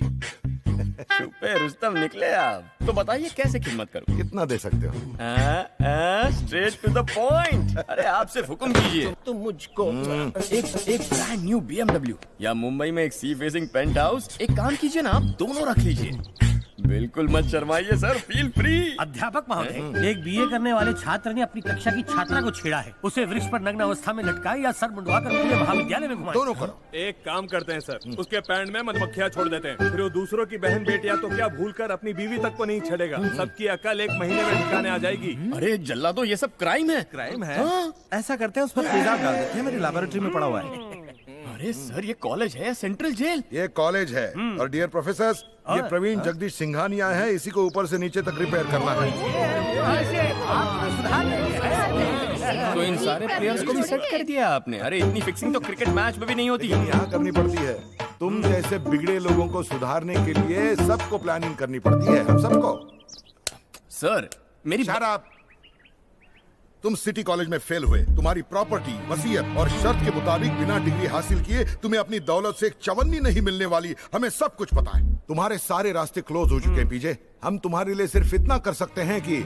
छुपे रुस्तम निकले आप। तो बताइए कैसे खिदमत करूं? कितना दे सकते हो? Straight to the point. अरे आपसे हुक्म कीजिए। तो मुझको एक ब्रांड न्यू BMW या मुंबई में एक सी फेसिंग पेंट हाउस। एक काम कीजिए ना, आप दोनों रख लीजिए। बिल्कुल मत शर्माइए सर, फील फ्री। अध्यापक महोदय, एक बीए करने वाले छात्र ने अपनी कक्षा की छात्रा को छेड़ा है। उसे वृक्ष पर नग्न अवस्था में लटकाया या सर मुंडवाकर पूरे महाविद्यालय में घुमाया। दोनों करो। एक काम करते हैं सर, उसके पैंट में मधुमक्खियां छोड़ देते हैं, फिर वो दूसरों की बहन बेटियां तो क्या भूलकर अपनी बीवी तक को नहीं छेड़ेगा। सबकी अकल 1 महीने में ठिकाने आ जाएगी। अरे जल्ला, तो ये सब क्राइम है। क्राइम है? ऐसा करते हैं उस पर तेजाब डाल देते हैं, मेरी लैबोरेटरी में पड़ा हुआ है। अरे सर, ये कॉलेज है या सेंट्रल जेल? ये कॉलेज है। और डियर प्रोफेसर, ये प्रवीण जगदीश सिंघानिया है। इसी को ऊपर से नीचे तक रिपेयर करना है। तो इन सारे प्लेयर्स को भी सेट कर दिया आपने? अरे इतनी फिक्सिंग तो क्रिकेट मैच में भी नहीं होती। यहाँ करनी पड़ती है। तुम जैसे बिगड़े लोगों को सुधारने के लिए सबको प्लानिंग करनी पड़ती है, हम सबको। सर मेरी तुम सिटी कॉलेज में फेल हुए। तुम्हारी प्रॉपर्टी, वसीयत और शर्त के मुताबिक बिना डिग्री हासिल किए तुम्हें अपनी दौलत से एक चवन्नी नहीं मिलने वाली। हमें सब कुछ पता है। तुम्हारे सारे रास्ते क्लोज हो चुके हैं पीजे। हम तुम्हारे लिए सिर्फ इतना कर सकते हैं कि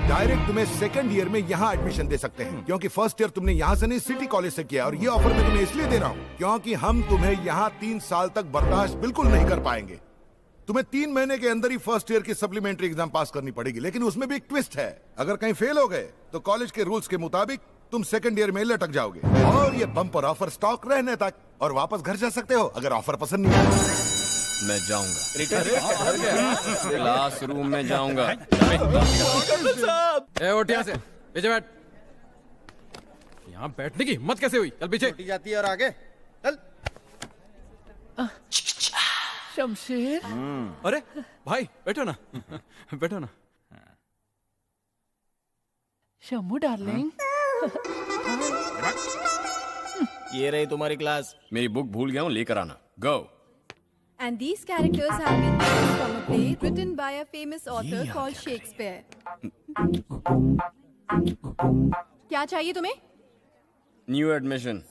डायरेक्ट तुम्हें सेकंड ईयर में यहाँ एडमिशन दे सकते हैं, क्योंकि फर्स्ट ईयर तुमने यहाँ से नहीं सिटी कॉलेज से किया। और ये ऑफर मैं तुम्हें इसलिए दे रहा हूँ क्योंकि हम तुम्हें यहाँ 3 साल तक बर्दाश्त बिल्कुल नहीं कर पाएंगे। तुम्हें 3 महीने के अंदर ही फर्स्ट ईयर की सप्लीमेंट्री एग्जाम पास करनी पड़ेगी। लेकिन उसमें भी एक ट्विस्ट है। अगर कहीं फेल हो गए तो कॉलेज के रूल्स के मुताबिक तुम सेकंड ईयर में लटक जाओगे। और ये बम्पर ऑफर स्टॉक रहने तक, और वापस घर जा सकते हो अगर ऑफर पसंद नहीं आया। मैं जाऊंगा क्लासरूम में जाऊंगा। से पीछे बैठ। यहाँ बैठने की हिम्मत कैसे हुई? चल पीछे। जाती है और आगे चल। शमशेर। अरे भाई बैठो ना, बैठो ना। शम्मू डार्लिंग, ये रही तुम्हारी क्लास। मेरी बुक भूल गया हूँ, लेकर आना। गो। And these characters have been taken from a play written by a famous author called Shakespeare. क्या चाहिए तुम्हें? New admission.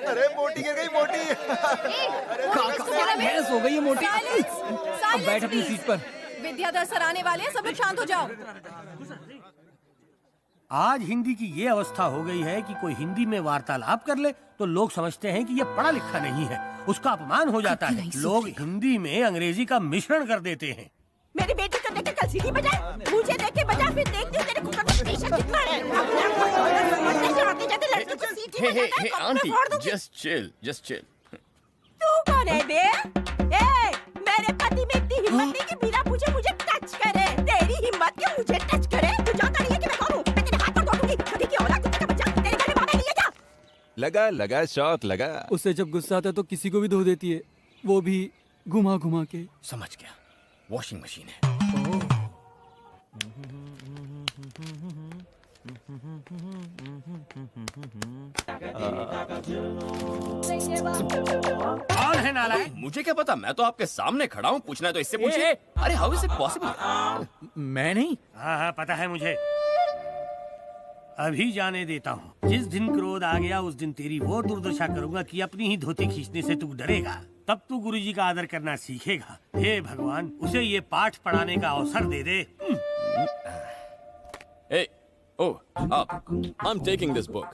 अरे मोटी गिर गई, मोटी। बहस हो गई है मोटी। अब बैठ अपनी सीट पर। विद्याधर सर आने वाले हैं, सब लोग शांत हो जाओ। आज हिंदी की ये अवस्था हो गई है कि कोई हिंदी में वार्तालाप कर ले तो लोग समझते हैं कि ये पढ़ा लिखा नहीं है, उसका अपमान हो जाता है। लोग हिंदी में अंग्रेजी का मिश्रण कर देते हैं। मेरी बेटी को देख के कल सीढ़ी बजा, मुझे देख के बजा, फिर देखती हूँ तेरे कुकर कितना है। हे आंटी, just chill। तू कौन है बे? मेरे पति में इतनी हिम्मत नहीं कि बिना पूछे मुझे टच करे। तेरी हिम्मत कि मुझे टच करे? तू जानता नहीं है कि मैं कौन हूँ? मैं तेरे हाथ पर तोड़ दूंगी। कभी की औलाद, कुत्ते का बच्चा, तेरे घर में बाबा नहीं है क्या? लगा शॉट लगा। उससे जब गुस्सा आता है तो किसी को भी धो देती है, वो भी घुमा घुमा के। समझ गया, वॉशिंग मशीन है। कौन है नालायक? मुझे क्या पता, मैं तो आपके सामने खड़ा हूँ। पूछना है तो इससे पूछिए। अरे हाउ इज इट पॉसिबल? मैं नहीं। हाँ पता है मुझे। अभी जाने देता हूँ। जिस दिन क्रोध आ गया उस दिन तेरी वो दुर्दशा करूंगा कि अपनी ही धोती खींचने से तू डरेगा। तब तू गुरुजी का आदर करना सीखेगा। हे भगवान, उसे ये पाठ पढ़ाने का अवसर दे दे। Hey, oh, I'm taking this book.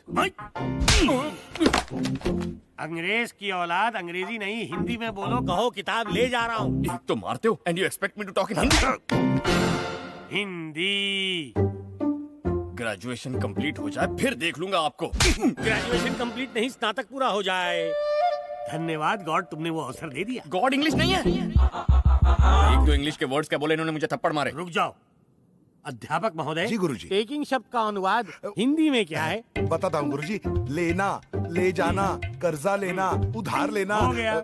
अंग्रेज की औलाद, अंग्रेजी नहीं हिंदी में बोलो। कहो किताब ले जा रहा हूँ। एक तो मारते हो and you expect me to talk in Hindi? Hindi. Graduation complete हो जाए फिर देख लूंगा आपको। ग्रेजुएशन कंप्लीट नहीं, स्नातक पूरा हो जाए। धन्यवाद गॉड, तुमने वो अवसर दे दिया। गॉड इंग्लिश नहीं है। एक दो इंग्लिश के वर्ड्स क्या बोले इन्होंने, मुझे थप्पड़ मारे। रुक जाओ। अध्यापक महोदय। जी गुरुजी। टेकिंग शब्द का अनुवाद हिंदी में क्या है? बताता हूँ गुरुजी। लेना, ले जाना, कर्जा लेना, उधार लेना। हो गया।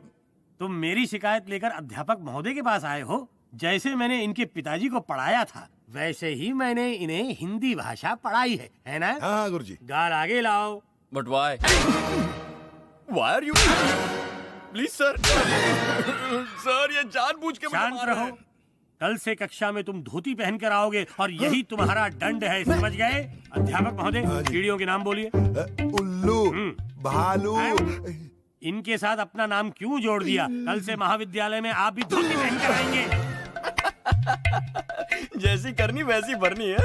तुम मेरी शिकायत लेकर अध्यापक महोदय के पास आए हो। जैसे मैंने इनके पिताजी को पढ़ाया था वैसे ही मैंने इन्हें हिंदी भाषा पढ़ाई है ना? हाँ गुरुजी। गाल आगे लाओ। But why? Why are you? Please sir. Sir ये जानबूझ के मुझे शांत मार रहे रहो। हैं। कल से कक्षा में तुम धोती पहन कर आओगे और यही तुम्हारा दंड है, समझ गए? अध्यापक महोदय, कीड़ियों के नाम बोलिए। उल्लू, भालू। इनके साथ अपना नाम क्यों जोड़ दिया? कल से महाविद्यालय में आप भी धोती पहन कर आएंगे। जैसी करनी वैसी भरनी है।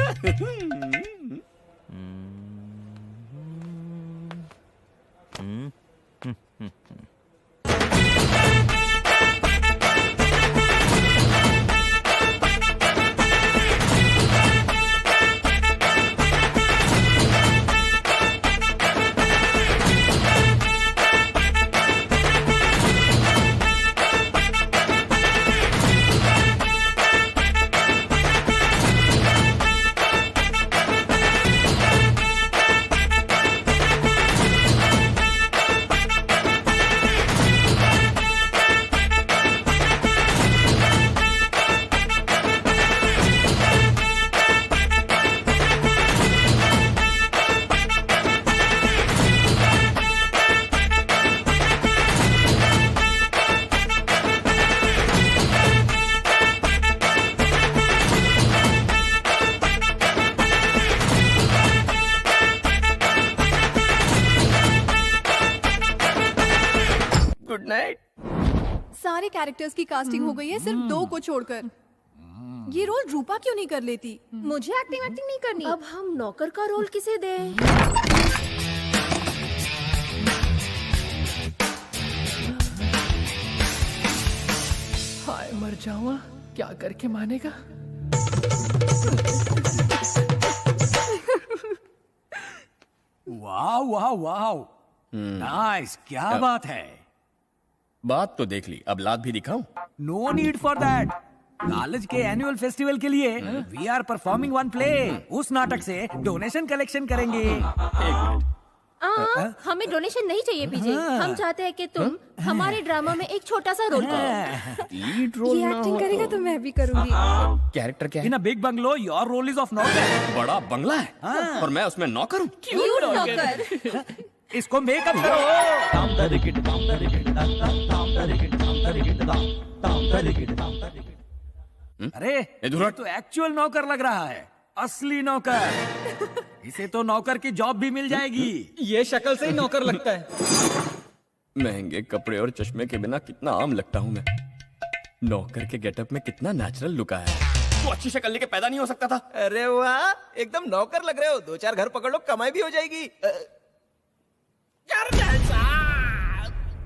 Good night. सारे कैरेक्टर्स की कास्टिंग हो गई है, सिर्फ 2 को छोड़कर। ये रोल रूपा क्यों नहीं कर लेती? मुझे एक्टिंग नहीं करनी। अब हम नौकर का रोल किसे दें? हाय मर जाऊंगा, क्या करके मानेगा? वाह वाह वाह, नाइस, क्या बात है। बात तो देख ली, अब लात भी दिखाऊं? No need for that. College के एनुअल फेस्टिवल के लिए we are performing one play. उस नाटक से डोनेशन कलेक्शन करेंगे। हमें डोनेशन नहीं चाहिए पीजे। हम चाहते हैं कि तुम हमारे ड्रामा में एक छोटा सा रोल करो। लीड रोल ये एक्टिंग करेगा तो मैं भी करूंगी। कैरेक्टर क्या है? In a big bungalow your role is of नौकर। बड़ा बंगला है और मैं उसमें नौकर हूँ। क्यूट नौकर। इसको मेकअप करो। अरे ये तो एक्चुअल नौकर लग रहा है, असली नौकर। इसे तो नौकर की जॉब भी मिल जाएगी। ये शक्ल से ही नौकर लगता है। महंगे कपड़े और चश्मे के बिना कितना आम लगता हूँ मैं। नौकर के गेटअप में कितना नेचुरल लुक आया है। तो अच्छी शक्ल लेके पैदा नहीं हो सकता था? अरे वाह, एकदम नौकर लग रहे हो। 2-4 घर पकड़ लो, कमाई भी हो जाएगी।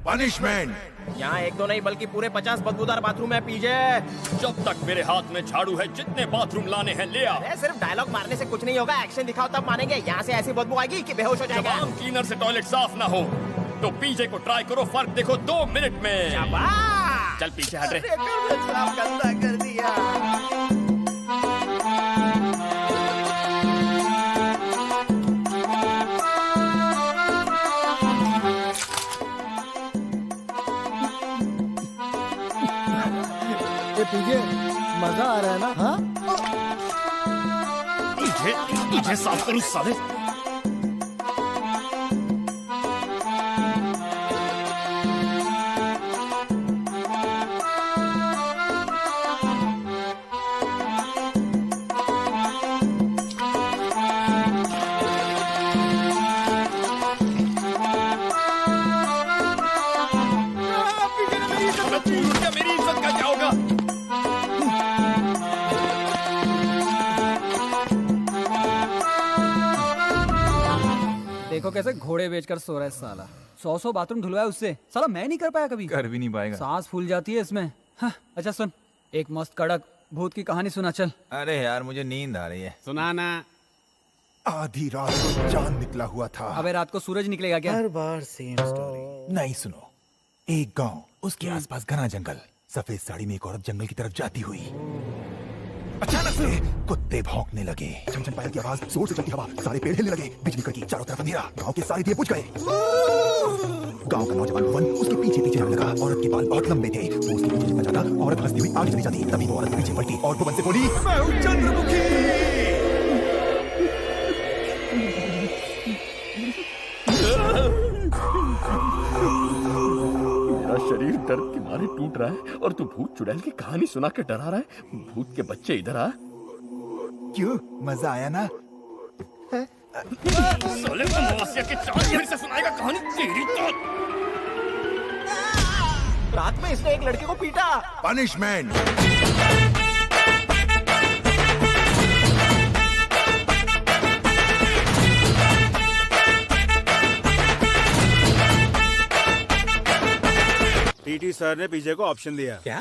पनिशमेंट। यहाँ 1-2 नहीं बल्कि पूरे 50 बदबूदार बाथरूम है पीजे। जब तक मेरे हाथ में झाड़ू है जितने बाथरूम लाने हैं ले आ। अरे सिर्फ डायलॉग मारने से कुछ नहीं होगा, एक्शन दिखाओ तब मानेंगे। यहाँ से ऐसी बदबू आएगी कि बेहोश हो जाएगा। जब क्लीनर से टॉयलेट साफ ना हो तो पीजे को ट्राई करो, फर्क देखो 2 मिनट में। चल पीछे हट रे। गंदा कर दिया। पीजे मजा आ रहा है ना? हाँ, तुझे साफ करूं साले। मेरा स्कूल उठ गया, मेरी इज्जत का क्या होगा? देखो कैसे घोड़े बेचकर सो रहा है साला। 100 बाथरूम धुलवाया उससे, साला मैं नहीं कर पाया कभी। कर भी नहीं पाएगा। सांस फूल जाती है इसमें। हाँ, अच्छा सुन, एक मस्त कड़क भूत की कहानी सुना चल। अरे यार मुझे नींद आ रही है। सुनाना। आधी रात को चांद निकला हुआ था। अबे रात को सूरज निकलेगा क्या? हर बार सेम स्टोरी। नहीं सुनो, एक गांव, उसके आसपास घना जंगल। सफेद साड़ी में एक औरत जंगल की तरफ जाती हुई अचानक से कुत्ते भौंकने लगे। चमचम पायल की आवाज, जोर से चलती हवा, सारे पेड़ हिलने लगे, बिजली कड़की, चारों तरफ अंधेरा, गांव के सारे दिए बुझ गए। गांव का नौजवान वन उसके पीछे पीछे जाने लगा। औरत के बाल बहुत लंबे थे, वो उसके पीछे चलता जाता, औरत हंसती हुई आगे चली जाती। तभी वो औरत पीछे पलटी और वो वन से बोली, मैं हूं चंद्रमुखी। मेरा शरीर दर्द के मारे टूट रहा है और तू भूत चुड़ैल की कहानी सुना के डरा रहा है। भूत के बच्चे इधर आ। क्यों, मजा आया ना? साले अमावस्या के चांद फिर से सुनाएगा कहानी तेरी तो। रात में इसने एक लड़के को पीटा। पनिशमेंट। पीटी सर ने पीजे को ऑप्शन दिया। क्या?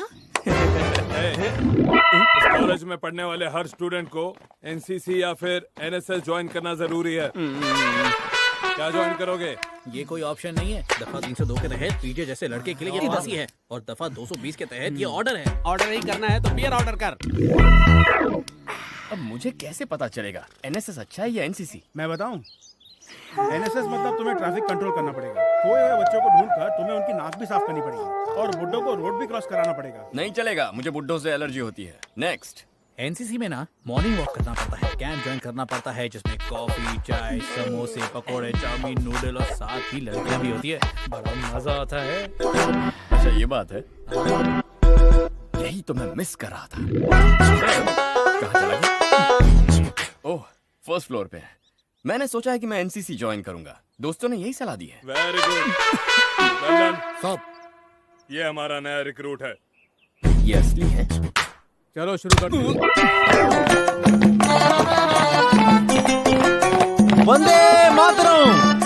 कॉलेज में पढ़ने वाले हर स्टूडेंट को एनसीसी या फिर एनएसएस ज्वाइन करना जरूरी है। क्या ज्वाइन करोगे? ये कोई ऑप्शन नहीं है। दफा 302 के तहत पीजे जैसे लड़के के लिए ये बसी है और दफा 220 के तहत ये ऑर्डर है। ऑर्डर ही करना है तो बियर ऑर्डर कर। अब मुझे कैसे पता चलेगा एनएसएस अच्छा है या एनसीसी? मैं बताऊं, एनएसएस मतलब तुम्हें ट्रैफिक कंट्रोल करना पड़ेगा। खोए हुए बच्चों को ढूंढकर तुम्हें उनकी नाक भी साफ करनी पड़ेगी और बुड्ढों को रोड भी क्रॉस कराना पड़ेगा। नहीं चलेगा, मुझे बुड्ढों से एलर्जी होती है। नेक्स्ट। एनसीसी में ना मॉर्निंग वॉक करना पड़ता है, कैंप ज्वाइन करना पड़ता है जिसमें कॉफी, चाय, समोसे, पकोड़े, चाउमीन, नूडल और साथ ही लड़कियां भी होती है। बड़ा मजा आता है। अच्छा ये बात है, यही तो मैं मिस कर रहा था। कहाँ चला गया? ओह, फर्स्ट फ्लोर पे है। मैंने सोचा है कि मैं एनसीसी ज्वाइन करूंगा। दोस्तों ने यही सलाह दी है। Very good. सब ये हमारा नया रिक्रूट है। ये असली है। चलो शुरू करते हैं। वंदे मातरम।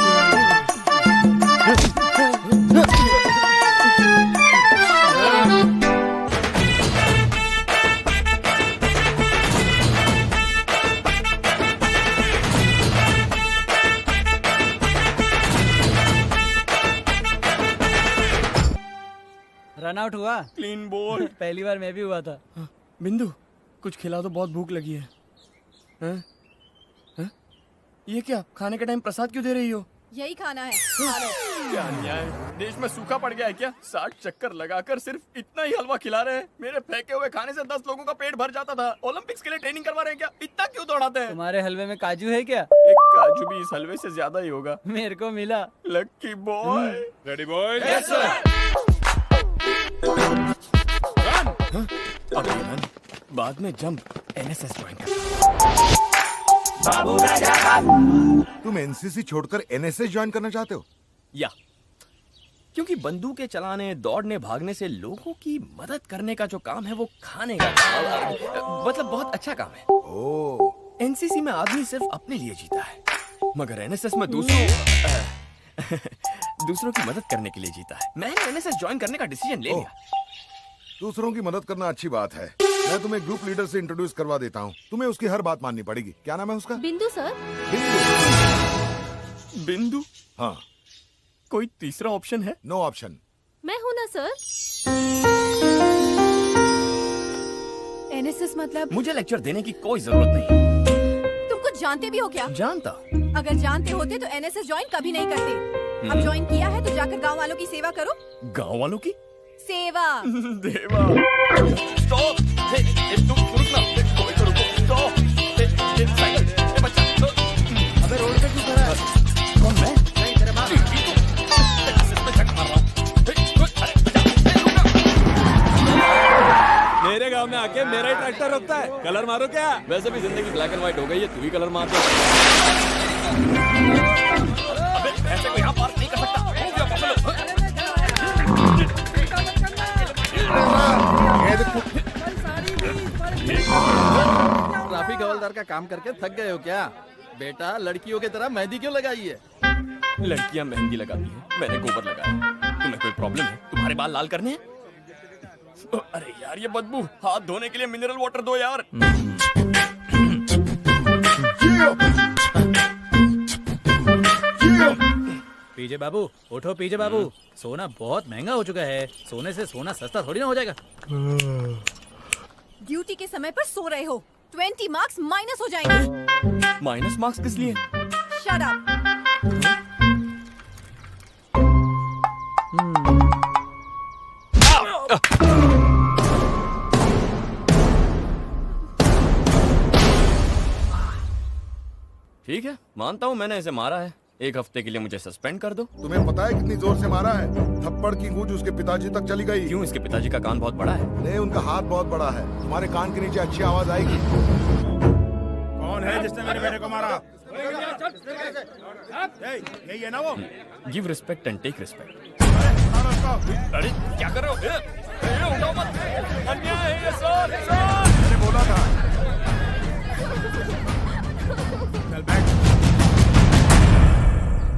रन आउट हुआ। क्लीन बोल। पहली बार मैं भी हुआ था। बिंदु, कुछ खिला दो, बहुत भूख लगी है। हैं? हैं? ये क्या, खाने के टाइम प्रसाद क्यों दे रही हो? यही खाना है। क्या अन्याय है? देश में सूखा पड़ गया है क्या? 60 चक्कर लगाकर सिर्फ इतना ही हलवा खिला रहे हैं। मेरे फेंके हुए खाने से 10 लोगों का पेट भर जाता था। ओलंपिक्स के लिए ट्रेनिंग करवा रहे हैं क्या? इतना क्यों दौड़ाते हैं? तुम्हारे हलवे में काजू है क्या? एक काजू भी इस हलवे से ज्यादा ही होगा। मेरे को मिला। Lucky boy. Ready boy? Yes sir. अभी रन, बाद में जंप। एनएसएस ज्वाइन कर। तुम एनसीसी छोड़कर एनएसएस ज्वाइन करना चाहते हो? या क्योंकि बंदूकें चलाने, दौड़ने, भागने से लोगों की मदद करने का जो काम है वो खाने का मतलब बहुत अच्छा काम है। ओह। एनसीसी में आदमी सिर्फ अपने लिए जीता है, मगर एनएसएस में दूसरों की मदद करने के लिए जीता है। मैंने एनएसएस ज्वाइन करने का डिसीजन ले लिया। दूसरों की मदद करना अच्छी बात है। मैं तुम्हें ग्रुप लीडर से इंट्रोड्यूस करवा देता हूँ। तुम्हें उसकी हर बात माननी पड़ेगी। क्या नाम है उसका? बिंदु सर। बिंदु? हाँ। कोई तीसरा ऑप्शन है? No option. मैं हूँ ना सर। एनएसएस मतलब? मुझे लेक्चर देने की कोई जरूरत नहीं। तुम कुछ जानते भी हो क्या? जानता। अगर जानते होते तो एनएसएस ज्वाइन कभी नहीं करते। अब ज्वाइन किया है तो जाकर गांव वालों की सेवा करो। गांव वालों की सेवा? देवा। स्टॉप। तुम रुकना। कोई तो रुको। स्टॉप। साइकिल। बच्चा। अबे रोड पे क्यों खड़ा है? कौन मैं? नहीं तेरे बाप। इसमें झक मार रहा हूँ। मेरे गांव में आके मेरा ही ट्रैक्टर रोकता है। कलर मारो क्या? वैसे भी जिंदगी ब्लैक एंड व्हाइट हो गई है, तू ही कलर मार दे। अबे ऐसे कोई यहाँ पार्क नहीं कर सकता। हवलदार का काम करके थक गए हो क्या? बेटा लड़कियों की तरह मेहंदी क्यों लगाई है? लड़कियां मेहंदी लगाती हैं, मैंने गोबर लगाया। तुम्हें कोई प्रॉब्लम है? तुम्हारे बाल लाल करने हैं? अरे यार ये बदबू, हाथ धोने के लिए मिनरल वाटर दो यार। पीजे बाबू उठो, पीजे बाबू, सोना बहुत महंगा हो चुका है। सोने से सोना सस्ता थोड़ी ना हो जाएगा। ड्यूटी के समय पर सो रहे हो, 20 मार्क्स माइनस हो जाएंगे। माइनस मार्क्स किस लिए? Shut up. ठीक है, मानता हूँ मैंने इसे मारा है। 1 हफ्ते के लिए मुझे सस्पेंड कर दो। तुम्हें पता है कितनी जोर से मारा है? थप्पड़ की गूंज उसके पिताजी तक चली गई। क्यों? इसके पिताजी का कान बहुत बड़ा है। नहीं, उनका हाथ बहुत बड़ा है। तुम्हारे कान के नीचे अच्छी आवाज आएगी। कौन है जिसने मेरे बेटे को मारा? यही है ना वो? Give respect and take respect. अरे क्या कर रहे हो? उठाओ मत, अन्याय है ये सर। मैंने बोला था। चल बैठ।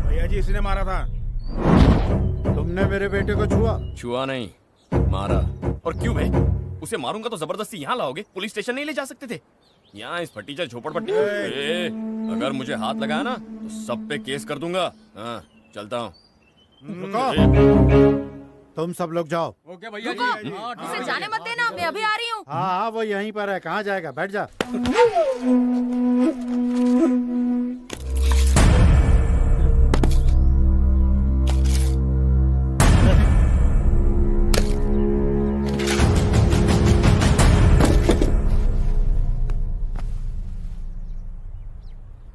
भैया जी इसी ने मारा था। तुमने मेरे बेटे को छुआ? छुआ नहीं, मारा। और क्यों भाई? उसे मारूंगा तो जबरदस्ती यहाँ लाओगे? पुलिस स्टेशन नहीं ले जा सकते थे? यहाँ इस फटीचर झोपड़पट्टी। अगर मुझे हाथ लगाया ना तो सब पे केस कर दूंगा। हाँ, चलता हूँ। तुम सब लोग जाओ। ओके भैया रुको, इसे जाने मत देना, मैं अभी आ रही हूँ। हाँ, वो यहीं पर है। कहाँ जाएगा? बैठ जा।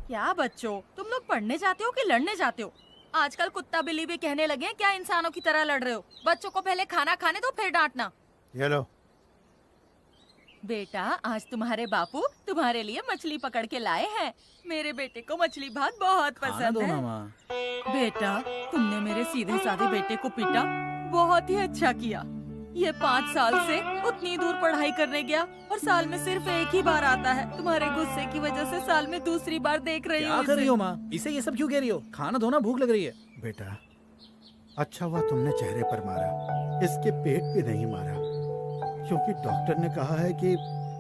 क्या बच्चों, तुम लोग पढ़ने जाते हो कि लड़ने जाते हो? आजकल कुत्ता बिल्ली भी कहने लगे हैं, क्या इंसानों की तरह लड़ रहे हो? बच्चों को पहले खाना खाने दो, फिर डांटना। ये लो। बेटा, आज तुम्हारे बापू तुम्हारे लिए मछली पकड़ के लाए हैं। मेरे बेटे को मछली भात बहुत पसंद है। बेटा, तुमने मेरे सीधे साधे बेटे को पीटा, बहुत ही अच्छा किया। ये 5 साल से उतनी दूर पढ़ाई करने गया और साल में सिर्फ 1 ही बार आता है। तुम्हारे गुस्से की वजह से साल में दूसरी बार देख रही हूँ। क्या कर रही हो माँ? इसे ये सब क्यों कह रही हो? खाना धोना, भूख लग रही है। बेटा, अच्छा हुआ तुमने चेहरे पर मारा, इसके पेट पे नहीं मारा, क्योंकि डॉक्टर ने कहा है कि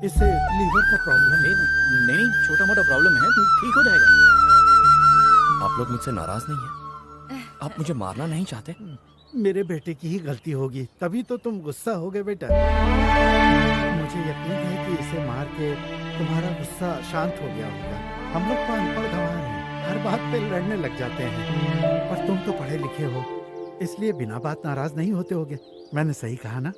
इसे लीवर का प्रॉब्लम है। नहीं, छोटा मोटा प्रॉब्लम है, ठीक हो जाएगा। आप लोग मुझसे नाराज नहीं हैं? आप मुझे मारना नहीं चाहते? मेरे बेटे की ही गलती होगी, तभी तो तुम गुस्सा हो गए बेटा। मुझे यकीन है कि इसे मार के तुम्हारा गुस्सा शांत हो गया होगा। हम लोग तो अनपढ़ गंवार हैं, हर बात पे लड़ने लग जाते हैं, पर तुम तो पढ़े लिखे हो, इसलिए बिना बात नाराज नहीं होते होगे। मैंने सही कहा ना?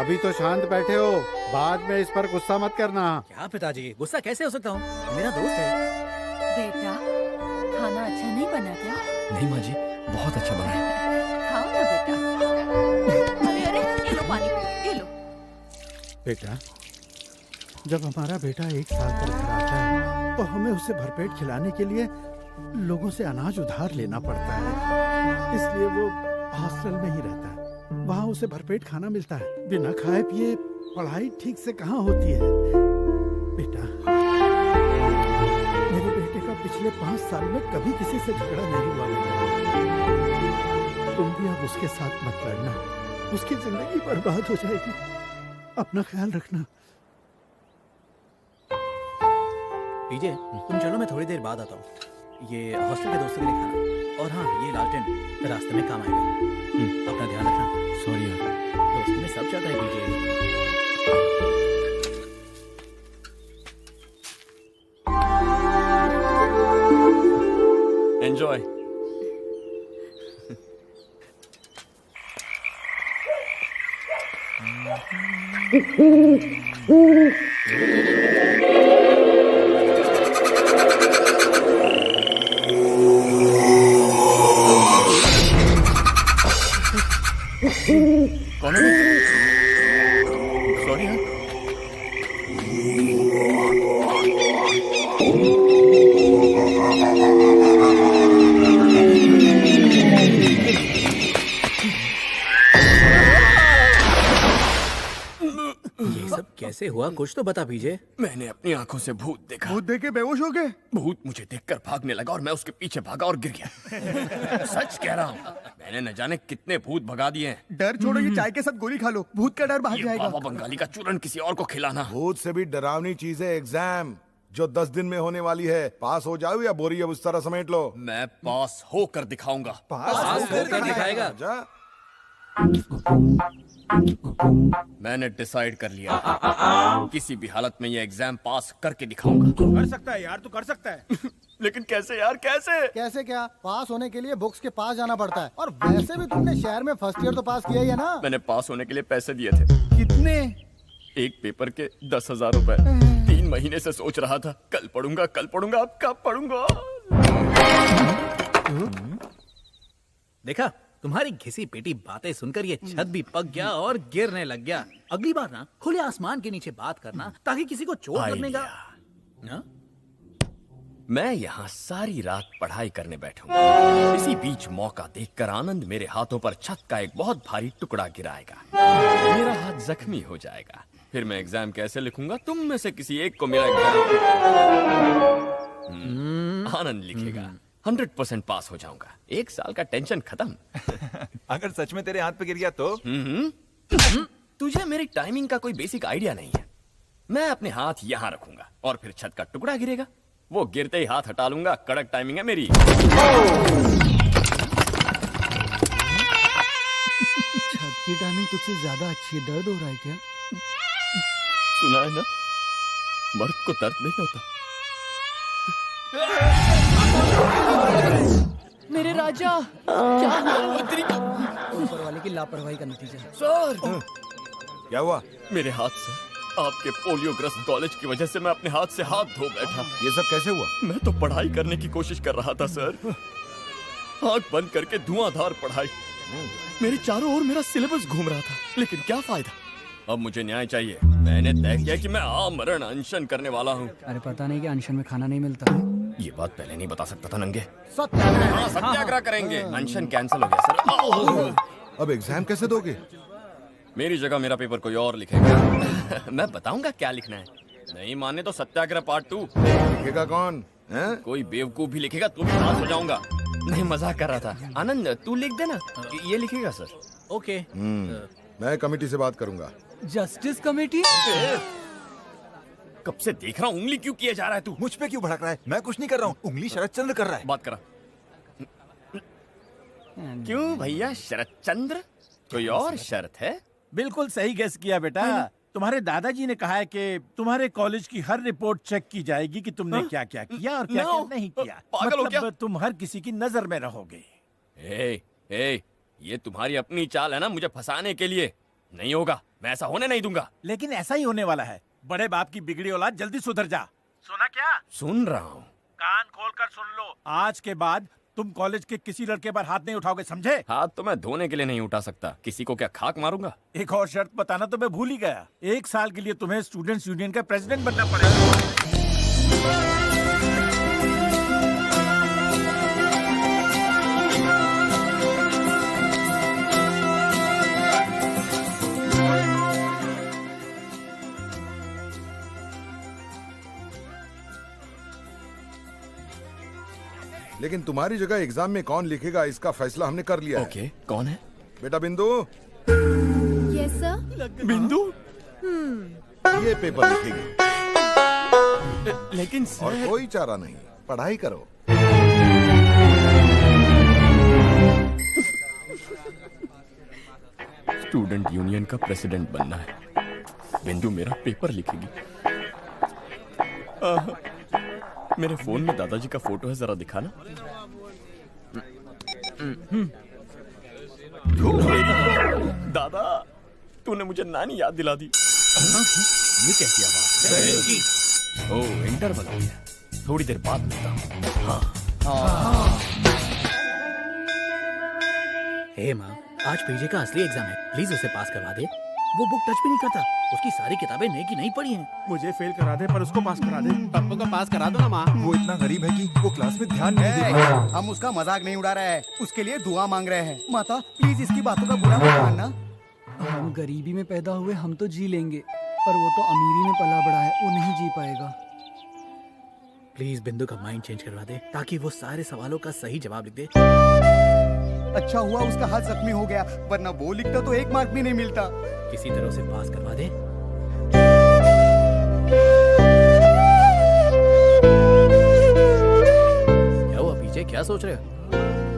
अभी तो शांत बैठे हो, बाद में इस पर गुस्सा मत करना। क्या पिताजी, गुस्सा कैसे हो सकता हूँ? मेरा दोस्त है। बेटा, खाना अच्छा नहीं बना क्या? नहीं माँ जी, बहुत अच्छा बना है। खाओ ना बेटा। अरे अरे, ये लो पानी पियो, ये लो। बेटा, जब हमारा बेटा 1 साल पर घर आता है तो हमें उसे भरपेट खिलाने के लिए लोगों से अनाज उधार लेना पड़ता है, इसलिए वो हॉस्टल में ही रहता है। वहाँ उसे भरपेट खाना मिलता है। बिना खाए पिए पढ़ाई ठीक से कहाँ होती है? बेटा, मेरे बेटे का पिछले 5 साल में कभी किसी से झगड़ा नहीं हुआ बेटा। तुम भी अब उसके साथ मत लड़ना, उसकी जिंदगी बर्बाद हो जाएगी। अपना ख्याल रखना। पीजे, तुम चलो, मैं थोड़ी देर बाद आता हूँ। ये हॉस्टल के दोस्तों के लिए खाना, और हाँ, ये लालटेन रास्ते में काम आएगा। अपना ध्यान रखना। सॉरी यार, दोस्ती में सब चलता है पीजे। एंजॉय। कौन है? सॉरी यार। ये सब कैसे कैसे हुआ कुछ तो बता पीजे। मैंने अपनी आंखों से भूत देखा। भूत देख के बेहोश हो गए? भूत मुझे देखकर भागने लगा और मैं उसके पीछे भागा और गिर गया। सच कह रहा हूँ, मैंने न जाने कितने भूत भगा दिए हैं। डर छोड़ो, ये चाय के साथ गोली खा लो, भूत का डर भाग ये जाएगा। बाबा बंगाली का चूरन किसी और को खिलाना। भूत से भी डरावनी चीज है एग्जाम, जो 10 दिन में होने वाली है। पास हो जाओ या बोरी अब उस तरह समेट लो। मैं पास होकर दिखाऊंगा। पास होकर दिखाएगा? जा। मैंने डिसाइड कर लिया, किसी भी हालत में ये एग्जाम पास करके दिखाऊंगा। कर सकता है यार, तू कर सकता है। लेकिन कैसे यार, कैसे? कैसे क्या? पास होने के लिए बुक्स के पास जाना पड़ता है। और वैसे भी तुमने शहर में फर्स्ट ईयर तो पास किया ही है ना। मैंने पास होने के लिए पैसे दिए थे। कितने? एक पेपर के 10,000 रुपए। 3 महीने से सोच रहा था, कल पढ़ूंगा कल पढ़ूंगा, अब कब पढ़ूंगा। देखा, तुम्हारी घिसी पेटी बातें सुनकर ये छत भी पक गया और गिरने लग गया। अगली बार ना खुले आसमान के नीचे बात करना, ताकि किसी को चोट लगने का। मैं यहाँ सारी रात पढ़ाई करने बैठूंगा। इसी बीच मौका देखकर आनंद मेरे हाथों पर छत का एक बहुत भारी टुकड़ा गिराएगा। मेरा हाथ जख्मी हो जाएगा। फिर मैं एग्जाम कैसे लिखूंगा? तुम में से किसी एक को मेरा एग्जाम आनंद लिखेगा। 100% पास हो जाऊंगा। 1 साल का टेंशन खत्म। अगर सच में तेरे हाथ पे गिर गया तो? तुझे मेरी टाइमिंग का कोई बेसिक आइडिया नहीं है। मैं अपने हाथ यहाँ रखूंगा और फिर छत का टुकड़ा गिरेगा। वो गिरते ही हाथ हटा लूंगा। कड़क टाइमिंग है मेरी। छत की टाइमिंग तुझसे ज्यादा अच्छी है। दर्द हो रहा है क्या? सुना है ना, मर्द को दर्द नहीं होता। मेरे राजा, क्या ऊपर वाले की लापरवाही का नतीजा। सर, क्या हुआ? मेरे हाथ से आपके पोलियोग्रस्त कॉलेज की वजह से मैं अपने हाथ से हाथ धो बैठा। ये सब कैसे हुआ? मैं तो पढ़ाई करने की कोशिश कर रहा था सर। आंख बंद करके धुआंधार पढ़ाई। मेरे चारों ओर मेरा सिलेबस घूम रहा था, लेकिन क्या फायदा। अब मुझे न्याय चाहिए। मैंने तय किया कि मैं आमरण अनशन करने वाला हूँ। अरे पता नहीं कि अनशन में खाना नहीं मिलता। ये बात पहले नहीं बता सकता था नंगे। सत्याग्रह। सत्याग्रह करेंगे। अनशन कैंसिल हो गया सर। अब एग्जाम कैसे दोगे? मेरी जगह मेरा पेपर कोई और लिखेगा। मैं बताऊंगा क्या लिखना है। नहीं माने तो सत्याग्रह पार्ट 2। लिखेगा कौन है? कोई बेवकूफ भी लिखेगा तो भी पास हो जाऊंगा। नहीं, मजाक कर रहा था। आनंद, तू लिख देना। ये लिखेगा सर। ओके। मैं कमेटी से बात करूंगा। Justice committee? कब से देख रहा हूँ, उंगली क्यों किया जा रहा है तू? मुझ पे क्यों भड़क रहा है? मैं कुछ नहीं कर रहा हूँ, उंगली शरद चंद्र कर रहा है। बात करा। क्यों भैया, शरद चंद्र? कोई और शर्त है? बिल्कुल सही गेस किया बेटा। तुम्हारे दादाजी ने कहा है कि तुम्हारे कॉलेज की हर रिपोर्ट चेक की जाएगी कि तुमने क्या क्या किया और क्या क्या नहीं किया। पागल हो क्या? मतलब तुम हर किसी की नजर में रहोगे। ये तुम्हारी अपनी चाल है ना, मुझे फंसाने के लिए। नहीं होगा, मैं ऐसा होने नहीं दूंगा। लेकिन ऐसा ही होने वाला है। बड़े बाप की बिगड़ी औलाद, जल्दी सुधर जा। सुना क्या? सुन रहा हूँ। कान खोलकर सुन लो। आज के बाद तुम कॉलेज के किसी लड़के पर हाथ नहीं उठाओगे, समझे? हाथ तो मैं धोने के लिए नहीं उठा सकता। किसी को क्या खाक मारूंगा? एक और शर्त बताना तो मैं भूल ही गया। 1 साल के लिए तुम्हें स्टूडेंट्स यूनियन का प्रेसिडेंट बनना पड़ेगा। लेकिन तुम्हारी जगह एग्जाम में कौन लिखेगा इसका फैसला हमने कर लिया है। ओके, कौन है? बेटा बिंदु। Yes sir. बिंदु? ये पेपर लिखेगी। लेकिन और कोई चारा नहीं, पढ़ाई करो। स्टूडेंट यूनियन का प्रेसिडेंट बनना है। बिंदु मेरा पेपर लिखेगी। मेरे फोन में दादाजी का फोटो है, जरा दिखाना। दादा, तूने मुझे नानी याद दिला दी। ये कैसी आवाज है? ओह, इंटरवल हो गया। थोड़ी देर बाद मिलता हूँ। हे माँ, आज पीजे का असली एग्जाम है, प्लीज उसे पास करवा दे। वो बुक टच भी नहीं करता। उसकी सारी किताबें नई की नहीं पढ़ी हैं। मुझे फेल करा दे पर उसको पास करा दे। पप्पू को पास करा दो ना माँ। वो इतना गरीब है कि वो क्लास में ध्यान नहीं देता। हम उसका मजाक नहीं उड़ा रहे हैं, उसके लिए दुआ मांग रहे हैं। माता प्लीज इसकी बातों का बुरा मत मानना। हम गरीबी में पैदा हुए, हम तो जी लेंगे, पर वो तो अमीरी में पला बड़ा है, वो नहीं जी पाएगा। प्लीज बिंदु का माइंड चेंज करवा दे ताकि वो सारे सवालों का सही जवाब लिख दे। अच्छा हुआ उसका हाथ जख्मी हो गया, वरना वो लिखता तो 1 मार्क भी नहीं मिलता। किसी तरह से पास करवा दे। क्या हुआ पीछे, क्या सोच रहे हो?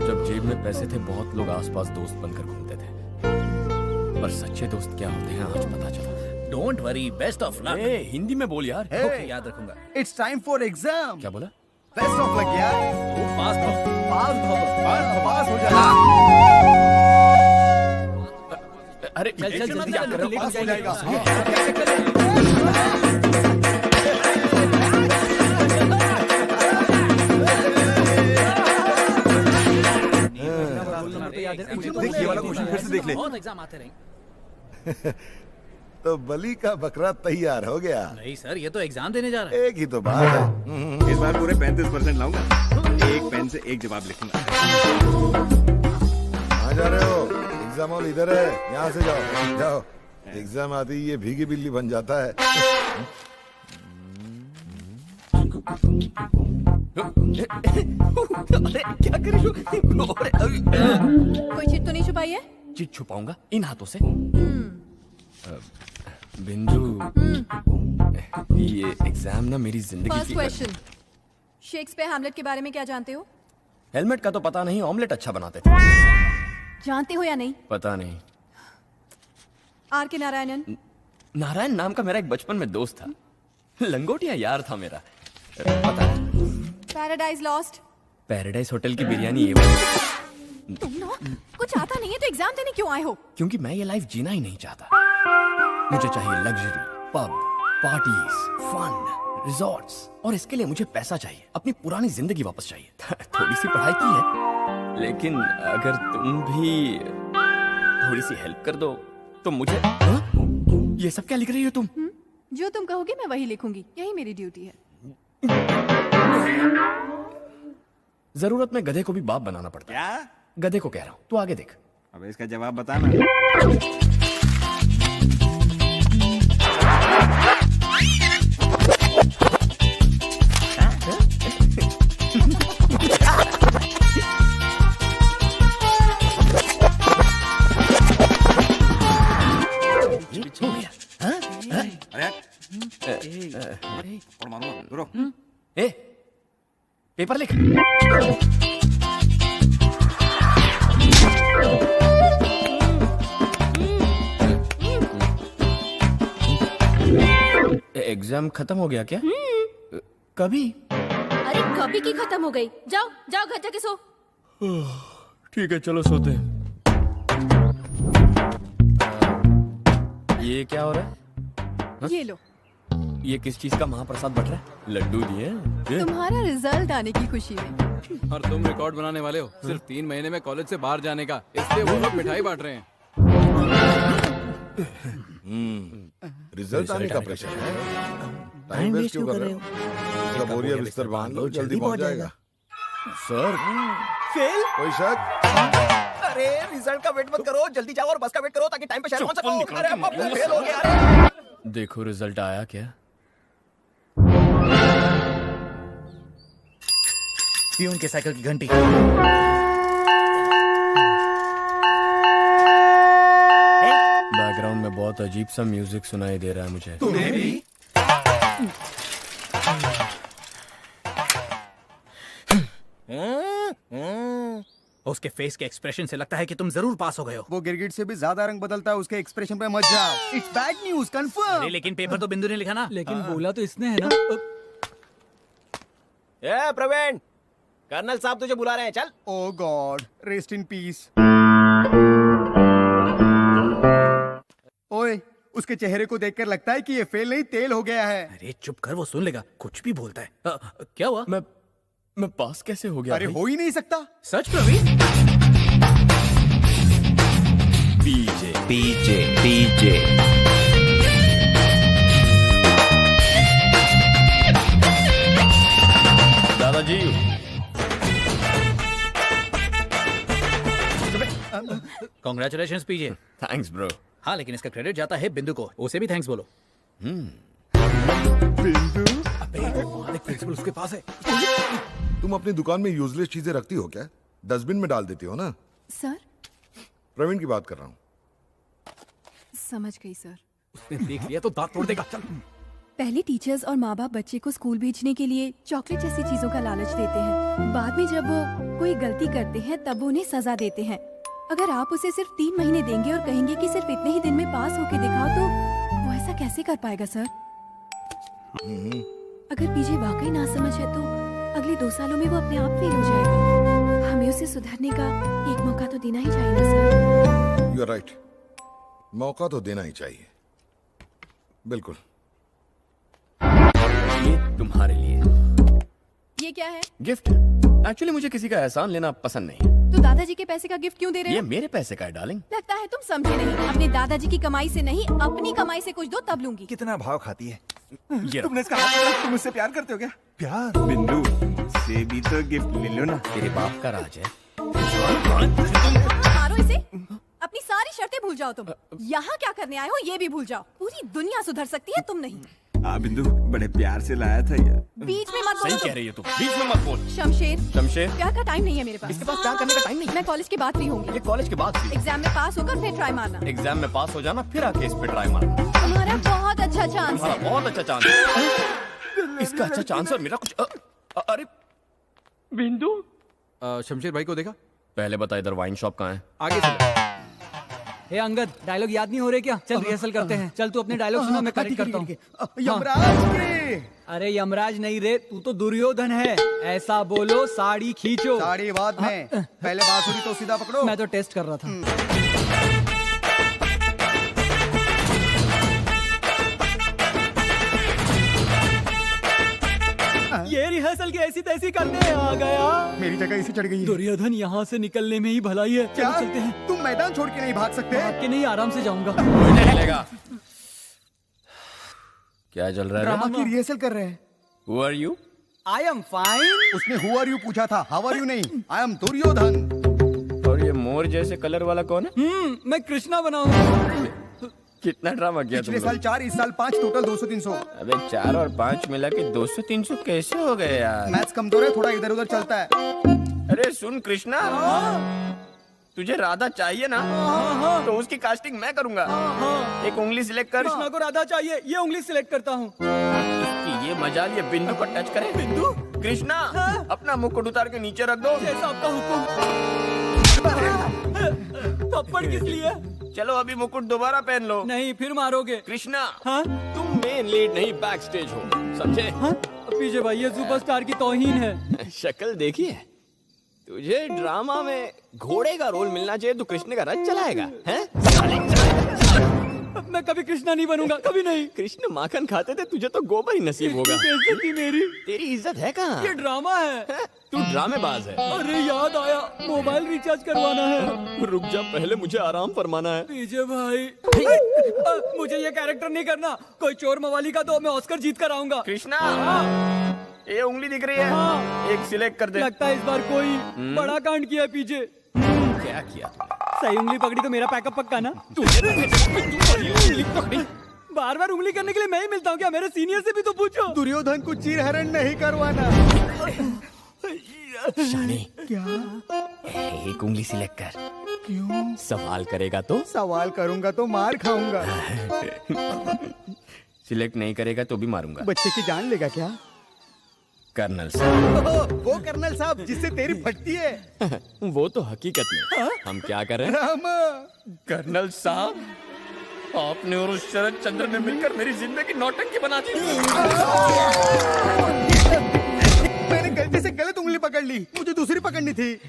जब जेब में पैसे थे बहुत लोग आसपास दोस्त बनकर घूमते थे, पर सच्चे दोस्त क्या होते हैं आज पता चला। Don't worry, best of luck. Hindi में बोल यार। ओके, याद रखूंगा। It's time for exam. क्या बोला? बेस्ट ऑफ लक यार। पास हो जाएगा। अरे चल जल्दी क्या कर रहे हो? पास हो जाएगा। देख ये वाला क्वेश्चन फिर से देख ले। बहुत एग्जाम आते रहेंगे। तो बलि का बकरा तैयार हो गया। नहीं सर, ये तो एग्जाम देने जा रहा है। एक ही तो बात है। इस बार पूरे 35% लाऊंगा। एक पेन से एक जवाब लिखूंगा। कहाँ जा रहे हो? एग्जाम हॉल इधर है, यहाँ से जाओ जाओ। एग्जाम आती ही ये भीगी बिल्ली बन जाता है। अरे क्या कर रही हो? कोई चिट तो नहीं छुपाई है? चिट छुपाऊंगा इन हाथों से? बिंदु, ये एग्जाम ना मेरी जिंदगी फर्स्ट की। क्वेश्चन, शेक्सपियर हैमलेट के बारे में क्या जानते हो? हेलमेट का तो पता नहीं, ऑमलेट अच्छा बनाते थे। जानते हो या नहीं? पता नहीं। आर के नारायणन। नारायण नाम का मेरा एक बचपन में दोस्त था, लंगोटिया यार था मेरा। पता नहीं। Paradise lost. पैराडाइज होटल की बिरयानी ये तुम ना कुछ आता नहीं है तो एग्जाम देने क्यों आए हो? क्योंकि मैं ये लाइफ जीना ही नहीं चाहता। मुझे चाहिए luxury, pub, parties, fun, resorts, और इसके लिए मुझे पैसा चाहिए, अपनी पुरानी जिंदगी वापस चाहिए। थोड़ी सी पढ़ाई की है, लेकिन अगर तुम भी थोड़ी सी हेल्प कर दो तो मुझे। ये सब क्या लिख रही हो तुम? जो तुम कहोगे मैं वही लिखूंगी, यही मेरी ड्यूटी है। जरूरत में गधे को भी बाप बनाना पड़ता है। क्या? गधे को कह रहा हूँ, तू आगे देख। अब इसका जवाब बताना। ए, पेपर लिख। एग्जाम खत्म हो गया क्या? कभी? अरे कभी की खत्म हो गई। जाओ जाओ घर जाके सो। ठीक है चलो सोते हैं। ये क्या हो रहा है? ये लो। ये किस चीज का महाप्रसाद बट रहा है? लड्डू दिए? तुम्हारा रिजल्ट आने की खुशी में। और तुम रिकॉर्ड बनाने वाले हो सिर्फ 3 महीने में कॉलेज से बाहर जाने का, इसलिए वो लोग मिठाई बांट रहे हैं। रिजल्ट आने का प्रेशर है। टाइम वेस्ट क्यों कर रहे हो? इसका बोरिया बिस्तर बांध लो, जल्दी पहुंच जाएगा। Sir fail? कोई शक? अरे रिजल्ट का वेट मत करो, जल्दी जाओ और बस का वेट करो ताकि टाइम पे शहर पहुंच सको। निकाल अरे के अब मारूंगा। फेल हो गया। अरे देखो रिजल्ट आया क्या? पियून के साइकिल की घंटी। बैकग्राउंड में बहुत अजीब सा म्यूजिक सुनाई दे रहा है मुझे। तुम्हें भी? उसके फेस के एक्सप्रेशन से लगता है कि तुम जरूर पास हो गए हो। वो गिरगिट से भी ज्यादा रंग बदलता है, उसके एक्सप्रेशन पे मत जाओ। It's bad news confirm. अरे लेकिन पेपर तो बिंदु ने लिखा ना। लेकिन बोला तो इसने है ना। ए प्रवीण, कर्नल साहब तुझे बुला रहे हैं, चल। ओह गॉड, रेस्ट इन पीस। ओए, उसके चेहरे को देखकर लगता है कि ये फेल नहीं तेल हो गया है। अरे चुप कर, वो सुन लेगा, कुछ भी बोलता है। क्या हुआ? मैं पास कैसे हो गया? अरे हो ही नहीं सकता। सच प्रवीण? पीजे पीजे पीजे। दादाजी कांग्रेचुलेशंस पीजे। Thanks bro. हाँ लेकिन इसका क्रेडिट जाता है बिंदु को, उसे भी थैंक्स बोलो। प्रिंसिपल उसके पास है। तुम अपनी दुकान में यूजलेस चीजें रखती हो क्या? डस्टबिन में डाल देती हो ना? सर प्रवीण की बात कर रहा हूँ। समझ गई सर। उसने देख लिया तो दांत तोड़ देगा। चल। पहले टीचर्स और माँ बाप बच्चे को स्कूल भेजने के लिए चॉकलेट जैसी चीजों का लालच देते हैं। बाद में जब वो कोई गलती करते हैं तब वो उन्हें सजा देते हैं। अगर आप उसे सिर्फ 3 महीने देंगे और कहेंगे कि सिर्फ इतने ही दिन में पास होके दिखाओ तो वो ऐसा कैसे कर पाएगा सर? अगर पीजे वाकई ना समझ है तो अगले 2 सालों में वो अपने आप फेल हो जाएगा। हमें उसे सुधरने का एक मौका तो देना ही चाहिए ना सर? यू आर राइट, मौका तो देना ही चाहिए। बिल्कुल। ये तुम्हारे लिए ये क्या है? गिफ्ट। एक्चुअली मुझे किसी का एहसान लेना पसंद नहीं। तो दादाजी के पैसे का गिफ्ट क्यों दे रहे ये हो? मेरे पैसे का है डार्लिंग। लगता है तुम समझे नहीं। अपने दादाजी की कमाई से नहीं, अपनी कमाई से कुछ दो तब लूंगी। कितना भाव खाती है? ये तुमने इसका हाथ पकड़ा, तुम मुझसे प्यार करते हो क्या? प्यार? बिंदु से भी तो गिफ्ट ले लो ना। तेरे बाप का राज है। मारो इसे। अपनी सारी शर्तें भूल जाओ तुम। यहाँ क्या करने आए हो ये भी भूल जाओ। पूरी दुनिया सुधर सकती है, तुम नहीं। बिंदु बड़े प्यार से लाया था यार। बीच में मत बोलो। सही कह रही है तू, बीच में मत बोल। शमशेर, शमशेर, प्यार का टाइम नहीं है मेरे पास। इसके पास प्यार करने का टाइम नहीं। मैं कॉलेज के बाद फ्री होंगी। ये कॉलेज के बाद एग्जाम में पास होकर फिर ट्राई मारना। एग्जाम में पास हो जाना फिर आके इस पे ट्राई मारना। तुम्हारा बहुत अच्छा चांस तुम्हारा है। बहुत अच्छा चांस है। इसका अच्छा चांस और मेरा कुछ अरे बिंदु शमशेर भाई को देखा? पहले बता इधर वाइन शॉप कहाँ है? आगे चलो। हे अंगद, डायलॉग याद नहीं हो रहे क्या? चल रिहर्सल करते हैं। चल तू अपने डायलॉग सुना, मैं करेक्ट करता हूँ। यमराज के। अरे यमराज नहीं रे, तू तो दुर्योधन है। ऐसा बोलो, साड़ी खींचो। साड़ी बाद में, पहले बांसुरी तो सीधा पकड़ो। मैं तो टेस्ट कर रहा था। ये रिहर्सल की ऐसी तैसी करने आ गया। मेरी जगह इसी चढ़ गई है। दुर्योधन यहाँ से निकलने में ही भलाई है। क्या? चलो चलते हैं। तुम मैदान छोड़ के नहीं भाग सकते? भाग के नहीं, आराम से जाऊंगा। नहीं चलेगा। क्या चल रहा है? ड्रामा की रिहर्सल कर रहे हैं। Who are you? I am fine। उसने हु आर यू पूछा था, हाउ आर यू नहीं। I am Duryodhan. और ये मोर जैसे कलर वाला कौन है? मैं कृष्णा बना हूँ। कितना ड्रामा किया तुम पिछले साल लोग? 4, इस साल 5, टोटल 200-300। अबे 4 और 5 मिला के 200-300 कैसे हो गए यार? मैथ्स कमजोर है, थोड़ा इधर उधर चलता है। अरे सुन कृष्णा, तुझे राधा चाहिए ना? तो उसकी कास्टिंग मैं करूंगा। एक उंगली सिलेक्ट कर। कृष्णा को राधा चाहिए, ये उंगली सिलेक्ट करता हूँ। इसकी ये मजाल, ये बिंदु को टच करे। बिंदु? कृष्णा, अपना मुकुट उतार के नीचे रख दो। जैसा आपका हुक्म। थप्पड़ किस लिए? चलो अभी मुकुट दोबारा पहन लो। नहीं, फिर मारोगे। कृष्णा, हाँ? तुम मेन लीड नहीं बैक स्टेज हो, समझे? हाँ? पीछे भाई, ये सुपरस्टार की तौहीन है। शक्ल देखिए, तुझे ड्रामा में घोड़े का रोल मिलना चाहिए, तो कृष्ण का रथ चलाएगा, हैं? मैं कभी कृष्णा नहीं बनूंगा, कभी नहीं। कृष्ण माखन खाते थे, तुझे तो गोबर ही नसीब होगा। बेइज्जती मेरी। तेरी इज्जत है कहाँ? ये ड्रामा है। तू ड्रामेबाज है। अरे याद आया, मोबाइल रिचार्ज करवाना है। रुक जा, पहले मुझे आराम फरमाना है। पीजे भाई, मुझे ये कैरेक्टर नहीं करना। कोई चोर मवाली का दो, मैं ऑस्कर जीत कर आऊंगा। कृष्णा, ये उंगली दिख रही है? हाँ। एक सिलेक्ट कर दे। लगता है इस बार कोई बड़ा कांड किया पीछे। क्या किया तूने? सही उंगली पकड़ी तो मेरा पैकअप पक्का ना? उंगली पकड़ी? बार बार उंगली करने के लिए मैं ही मिलता हूँ क्या? मेरे सीनियर से भी तो पूछो। दुर्योधन को चीर हरण नहीं करवाना। शानी, क्या? एक उंगली सिलेक्ट कर। क्यों? सवाल करेगा तो? सवाल करूंगा तो मार खाऊंगा। सिलेक्ट नहीं करेगा तो भी मारूंगा। बच्चे की जान लेगा क्या? कर्नल साहब। वो कर्नल साहब जिससे तेरी फटती है। वो तो हकीकत में। हम क्या कर रहे हैं? ड्रामा। कर्नल साहब, आपने और उस शरद चंद्र ने मिलकर मेरी जिंदगी नौटंकी बना दी। मैंने गलती से गलत उंगली पकड़ ली, मुझे दूसरी पकड़नी थी।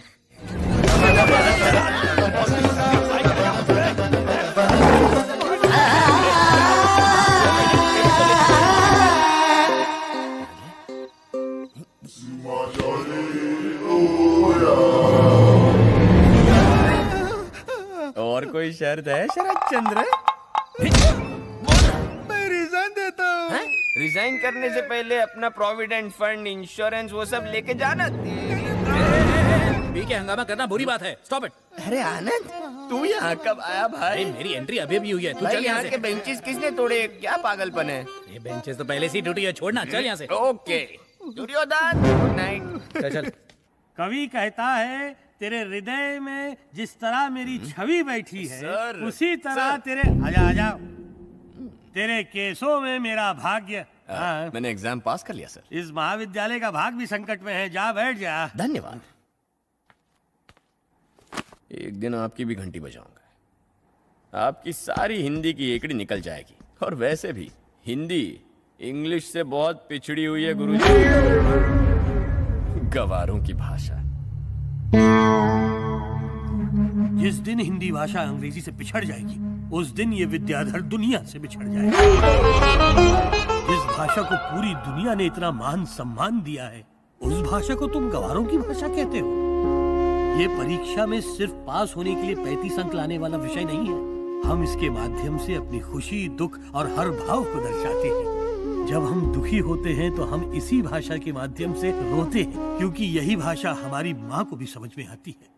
और कोई शर्त है शरद चंद्र? मैं रिजाइन देता हूँ। रिजाइन करने से पहले अपना प्रोविडेंट फंड, इंश्योरेंस, वो सब लेके जाना। पी के हंगामा करना बुरी बात है। Stop it. अरे आनंद, तू यहाँ कब आया भाई? मेरी एंट्री अभी भी हुई है। तू भाई चल यहाँ यहाँ के से। बेंचेस किसने तोड़े? क्या पागलपन है? ये बेंचेस तो पहले से ही टूटी है, छोड़ना, चल यहाँ से। Okay Duryodhan, good night. चल चल। कवि कहता है तेरे हृदय में जिस तरह मेरी छवि बैठी है सर, उसी तरह सर। तेरे आजा आजा तेरे केसों में मेरा भाग्य। हाँ, मैंने एग्जाम पास कर लिया सर। इस महाविद्यालय का भाग भी संकट में है, जा बैठ जा। धन्यवाद। एक दिन आपकी भी घंटी बजाऊंगा, आपकी सारी हिंदी की एकड़ी निकल जाएगी। और वैसे भी हिंदी इंग्लिश से बहुत पिछड़ी हुई है गुरुजी। गवारों की भाषा। जिस दिन हिंदी भाषा अंग्रेजी से पिछड़ जाएगी उस दिन ये विद्याधर दुनिया से बिछड़ जाएगा। जिस भाषा को पूरी दुनिया ने इतना मान सम्मान दिया है उस भाषा को तुम गवारों की भाषा कहते हो। ये परीक्षा में सिर्फ पास होने के लिए 35 अंक लाने वाला विषय नहीं है। हम इसके माध्यम से अपनी खुशी, दुख और हर भाव को दर्शाते हैं। जब हम दुखी होते हैं तो हम इसी भाषा के माध्यम से रोते हैं, क्योंकि यही भाषा हमारी माँ को भी समझ में आती है।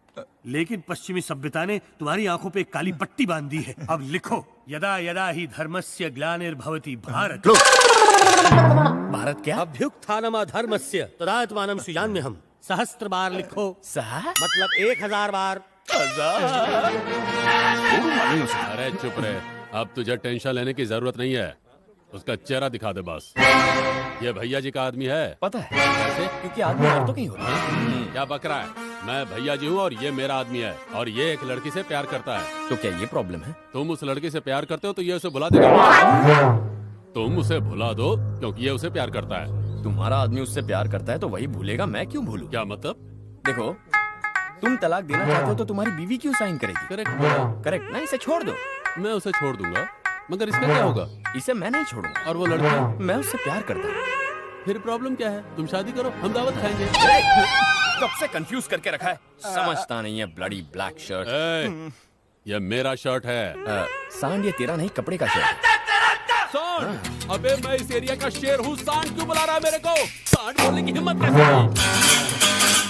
लेकिन पश्चिमी सभ्यता ने तुम्हारी आंखों पे एक काली पट्टी बांध दी है। अब लिखो, यदा यदा ही धर्मस्य ग्लानिर्भवति भारत। भारत क्या? अभ्युत्थानम अधर्मस्य तदात्मानं सृजाम्यहम्। सहस्त्र बार लिखो। मतलब 1000 बार। अरे चुप रहे, अब तुझे टेंशन लेने की जरूरत नहीं है। उसका चेहरा दिखा दे बस। ये भैया जी का आदमी है। पता है कैसे? क्योंकि आदमी हर तो कहीं होता है। क्या बकरा है? मैं भैया जी हूँ और ये मेरा आदमी है, और ये एक लड़की से प्यार करता है। तो क्या ये प्रॉब्लम है? तुम उस लड़की से प्यार करते हो तो ये उसे भुला देगा। तुम उसे भुला दो क्योंकि ये उसे प्यार करता है। तुम्हारा आदमी उससे प्यार करता है तो वही भूलेगा, मैं क्यों भूलूं? क्या मतलब? देखो, तुम तलाक देना चाहते हो तो तुम्हारी बीवी क्यों साइन करेगी? करेक्ट करेक्ट ना? इसे छोड़ दो। मैं उसे छोड़ दूंगा, मगर इसका क्या होगा? इसे मैं नहीं छोड़ूंगा। और वो लड़की? मैं उससे प्यार करता हूँ। फिर प्रॉब्लम क्या है? तुम शादी करो, हम दावत खाएंगे। कब से कंफ्यूज करके रखा है? समझता नहीं है ब्लडी ब्लैक शर्ट। ये मेरा शर्ट है। सांड ये तेरा नहीं, कपड़े का शर्ट है। सांड? अबे मैं इस एरिया का शेर हूँ, सांड क्यों बुला रहा है मेरे को? सांड बोलने की हिम्मत कैसे हुई?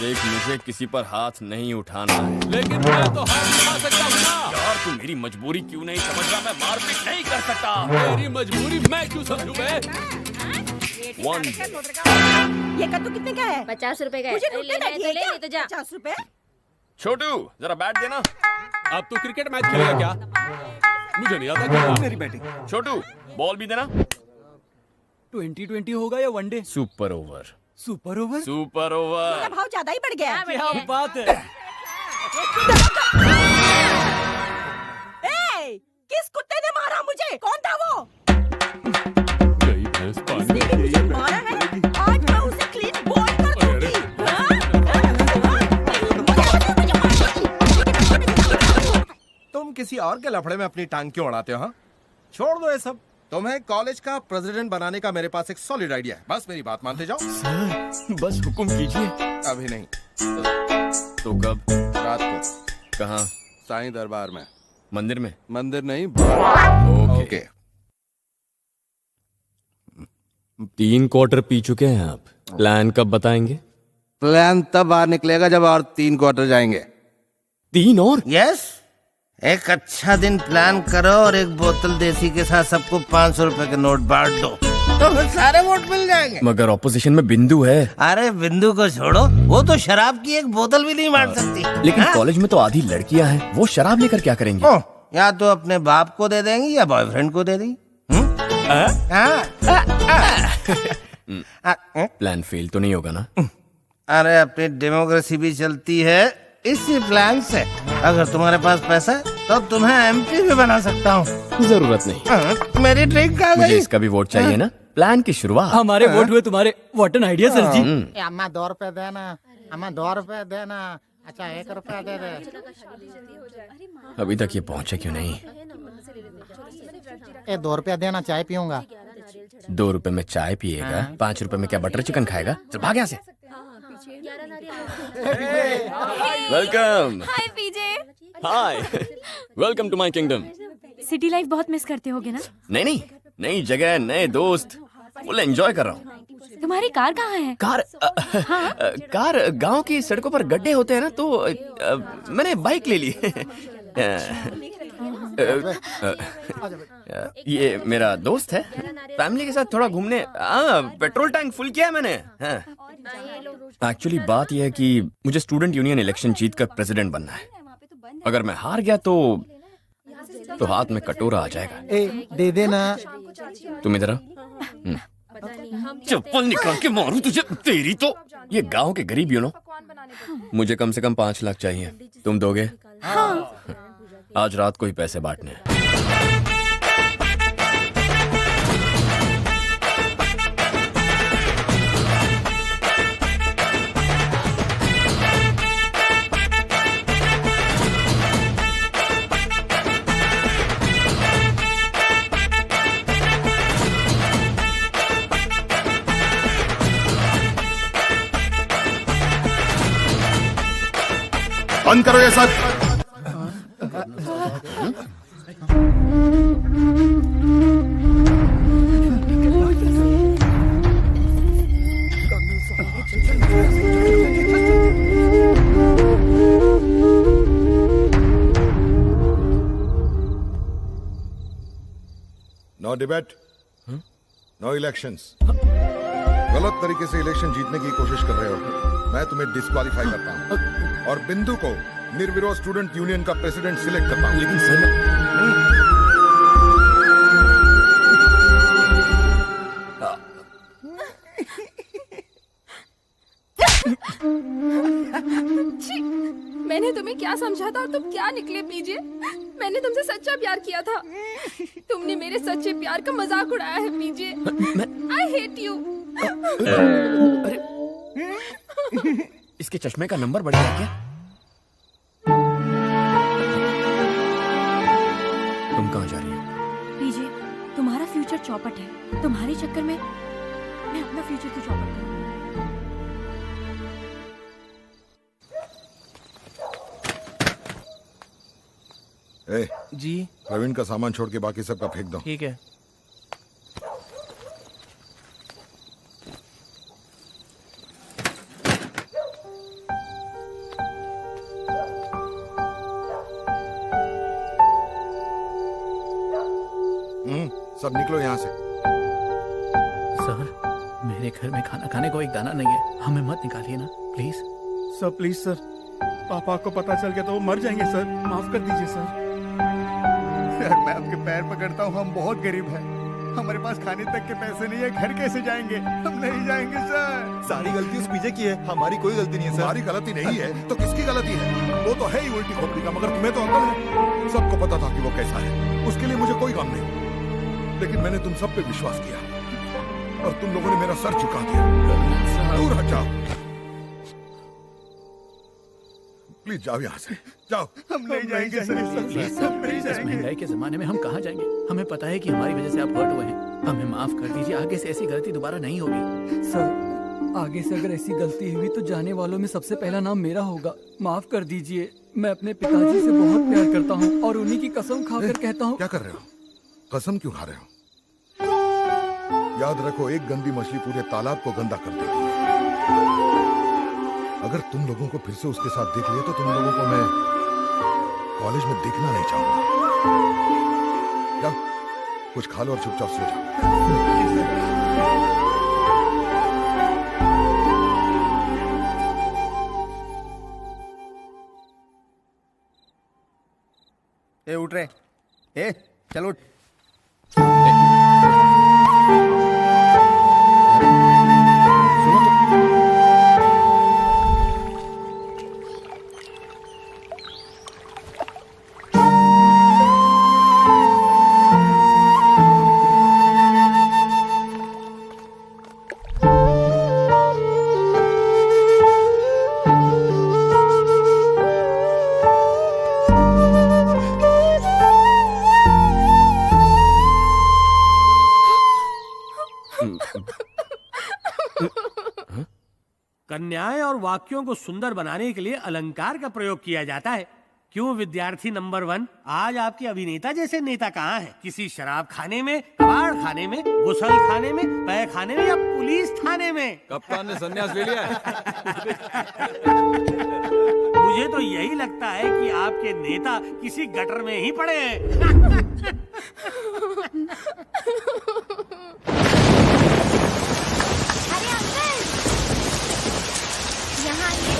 देख, मुझे किसी पर हाथ नहीं उठाना है। लेकिन मैं तो हाथ उठा सकता हूँ ना। यार तू मेरी मजबूरी क्यों नहीं समझ रहा? मैं मारपीट नहीं कर सकता। मेरी मजबूरी मैं क्यों समझूं बे? ये कद्दू कितने का है? 50 रुपए का है। मुझे लेना है तो ले, नहीं तो जा। 50 रुपए? छोटू जरा बैट देना। अब तू क्रिकेट मैच खेलेगा क्या? मुझे नहीं आता खेलना। मेरी बैटिंग। छोटू बॉल भी देना। 2020 होगा या one day? Super over. Super over? Super over. मेरा भाव ज्यादा ही बढ़ गया है। क्या बात है? ए, किस कुत्ते ने मारा मुझे? कौन था वो? गई भैंस पानी। जिसने भी मुझे मारा है आज मैं उसे क्लीन बॉल कर दूंगी। तुम किसी और के लफड़े में अपनी टांग क्यों अड़ाते हो? हाँ? छोड़ दो ये सब। तुम्हें कॉलेज का प्रेसिडेंट बनाने का मेरे पास एक सॉलिड आइडिया है। बस मेरी बात मानते जाओ। सर बस हुक्म कीजिए। अभी नहीं तो कब? रात को। कहाँ? साईं दरबार में। मंदिर में? मंदिर नहीं, बार। ओके। 3 क्वार्टर पी चुके हैं आप। प्लान कब बताएंगे? प्लान तब बाहर निकलेगा जब और 3 क्वार्टर जाएंगे। 3 और? यस। एक अच्छा दिन प्लान करो और एक बोतल देसी के साथ सबको 500 रुपए के नोट बांट दो तो फिर सारे वोट मिल जाएंगे। मगर ऑपोजिशन में बिंदु है। अरे बिंदु को छोड़ो, वो तो शराब की एक बोतल भी नहीं बांट सकती। लेकिन कॉलेज में तो आधी लड़कियां हैं, वो शराब लेकर क्या करेंगी? या तो अपने बाप को दे देंगी या बॉयफ्रेंड को दे देंगी। प्लान फेल तो नहीं होगा ना? अरे अपनी डेमोक्रेसी भी चलती है इसी प्लान से। अगर तुम्हारे पास पैसा है तो तुम्हें एमपी भी बना सकता हूँ। जरूरत नहीं। मेरी ट्रिक आ गई। मुझे इसका भी वोट चाहिए ना। प्लान की शुरुआत। हमारे वोट हुए तुम्हारे। व्हाट एन आइडिया सर जी। अम्मा 2 रुपए देना, अम्मा 2 रुपए देना। अच्छा 1 रुपया दे दे। अभी तक ये पहुंचे क्यों नहीं? 2 रुपया देना, चाय पीऊंगा। 2 रुपए में चाय पिएगा? 5 रुपए में क्या बटर चिकन खाएगा? चल भाग यहाँ से। Welcome. Hi PJ. Hi welcome to my kingdom. City life बहुत मिस करते होगे ना? नहीं, नई जगह, नए दोस्त, फुल एंजॉय कर रहा हूँ। तुम्हारी कार कहाँ है? कार गांव की सड़कों पर गड्ढे होते हैं ना, तो मैंने बाइक ले ली। ये मेरा दोस्त है, फैमिली के साथ थोड़ा घूमने। पेट्रोल टैंक फुल किया है मैंने। एक्चुअली बात यह है कि मुझे स्टूडेंट यूनियन इलेक्शन जीतकर प्रेसिडेंट बनना है। अगर मैं हार गया तो हाथ में कटोरा आ जाएगा। दे देना। तुम इधर आओ। चप्पल निकाल के मारूं तुझे, तेरी तो। ये गांव के गरीब यूं नो, मुझे कम से कम 5 लाख चाहिए। तुम दोगे? हाँ। आज रात को ही पैसे बांटने हैं। बंद करो ये सब। No debate, no elections. गलत तरीके से इलेक्शन जीतने की कोशिश कर रहे हो, मैं तुम्हें डिस्क्वालीफाई करता हूं और बिंदु को निर्विरोध स्टूडेंट यूनियन का प्रेसिडेंट सिलेक्ट करता हूं। लेकिन सर मैंने तुम्हें क्या समझा था और तुम क्या निकले पीजे? मैंने तुमसे सच्चा प्यार किया था। तुमने मेरे सच्चे प्यार का मजाक उड़ाया है पीजे। I hate you. अरे इसके चश्मे का नंबर बढ़ गया क्या? तुम कहाँ जा रही हो? पीजे, तुम्हारा फ्यूचर चौपट है। तुम्हारे चक्कर में मैं अपना फ्यूचर क्यों चौपट करूं? जी प्रवीण का सामान छोड़ के बाकी सबका फेंक दो। ठीक है। सब निकलो यहाँ से। सर, मेरे घर में खाना खाने को एक दाना नहीं है, हमें मत निकालिए ना प्लीज। सर प्लीज सर, पापा को पता चल गया तो वो मर जाएंगे सर, माफ कर दीजिए सर। सर मैं आपके पैर पकड़ता हूँ, हम बहुत गरीब हैं, हमारे पास खाने तक के पैसे नहीं है, घर कैसे जाएंगे? हम नहीं जाएंगे सर। सारी गलती उस पीजे की है, हमारी कोई गलती नहीं है सर। हमारी गलती नहीं है तो किसकी गलती है? वो तो है ही उल्टी खोपड़ी का, मगर तुम्हें तो अकल है। सबको पता था कि वो कैसा है, उसके लिए मुझे कोई गम नहीं, लेकिन मैंने तुम सब पे विश्वास किया और तुम लोगों ने मेरा सर झुका दिया। दूर हट जाओ, प्लीज जाओ यहाँ से, जाओ। हम नहीं जाएंगे सर, इस महंगाई के जमाने में हम कहाँ जाएंगे? हमें पता है कि हमारी वजह से आप हर्ट हुए हैं, हमें माफ कर दीजिए। आगे से ऐसी गलती दोबारा नहीं होगी। सर, आगे से अगर ऐसी गलती हुई तो जाने वालों में सबसे पहला नाम मेरा होगा। माफ कर दीजिए। मैं अपने पिताजी से बहुत प्यार करता हूँ और उन्हीं की कसम खाकर कहता हूँ। क्या कर रहे हो? कसम क्यों खा रहे हो? याद रखो, एक गंदी मछली पूरे तालाब को गंदा कर देती है। अगर तुम लोगों को फिर से उसके साथ देख लिया तो तुम लोगों को मैं कॉलेज में देखना नहीं चाहूंगा। जाओ, कुछ खा लो और चुपचाप सो जाओ। ए उठ रहे, ए चल उठ। कन्याएं और वाक्यों को सुंदर बनाने के लिए अलंकार का प्रयोग किया जाता है। क्यों विद्यार्थी नंबर 1, आज आपके अभिनेता जैसे नेता कहाँ हैं? किसी शराब खाने में, कबाड़ खाने में, गुसल खाने में, पै खाने में या पुलिस थाने में? कप्तान ने संन्यास ले लिया है। मुझे तो यही लगता है कि आपके नेता किसी गटर में ही पड़े हैं। यहाँ आइए।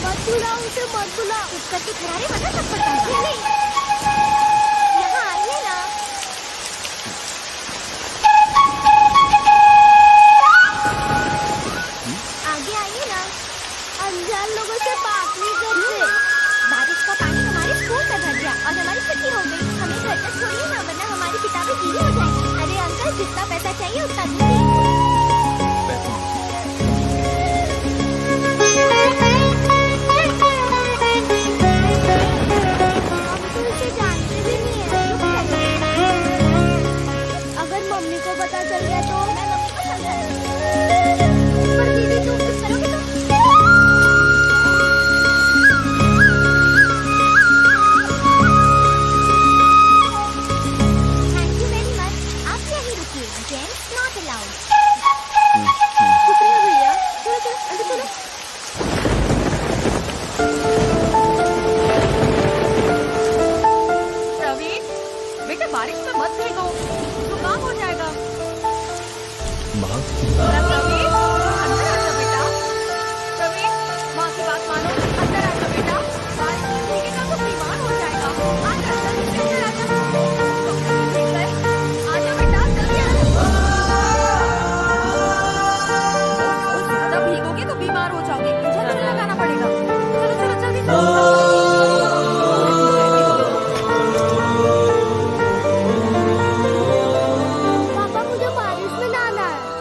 मत बुलाओ उसे, मत बुलाओ। उसका तो खरारे बना सब पता है। यहाँ आइए ना। आगे आइए ना। अनजान लोगों से बात नहीं करते। बारिश का पानी हमारे स्कूल में भर गया और हमारी छुट्टी हो गई। हमें घर तक छोड़िए ना, वरना हमारी किताबें गीली हो जाएंगी। अरे अंकल, जितना पैसा चाहिए उतना दीजिए। अगर मम्मी को पता चल गया तो मैं मम्मी को समझाऊंगी। पर दीदी तुम कुछ करोगे तो? Thank you very much. आप यहीं रुकिए। Gents not allowed. शुक्रिया भैया। चलो चलो अंदर चलो। प्रवीण, बेटा बारिश में मत भीगो, जुकाम हो जाएगा। प्रवीण, अंदर आ जा बेटा। प्रवीण, माँ की बात मानो, अंदर आ जा बेटा। बारिश में भीगेगा तो बीमार हो जाएगा। आ जा जल्दी से, अंदर आ जा। आ जा बेटा, जल्दी आ जा। ज्यादा भीगोगे तो बीमार हो जाओगे। इंजेक्शन लगाना पड़ेगा। चलो चलो जल्दी चलो।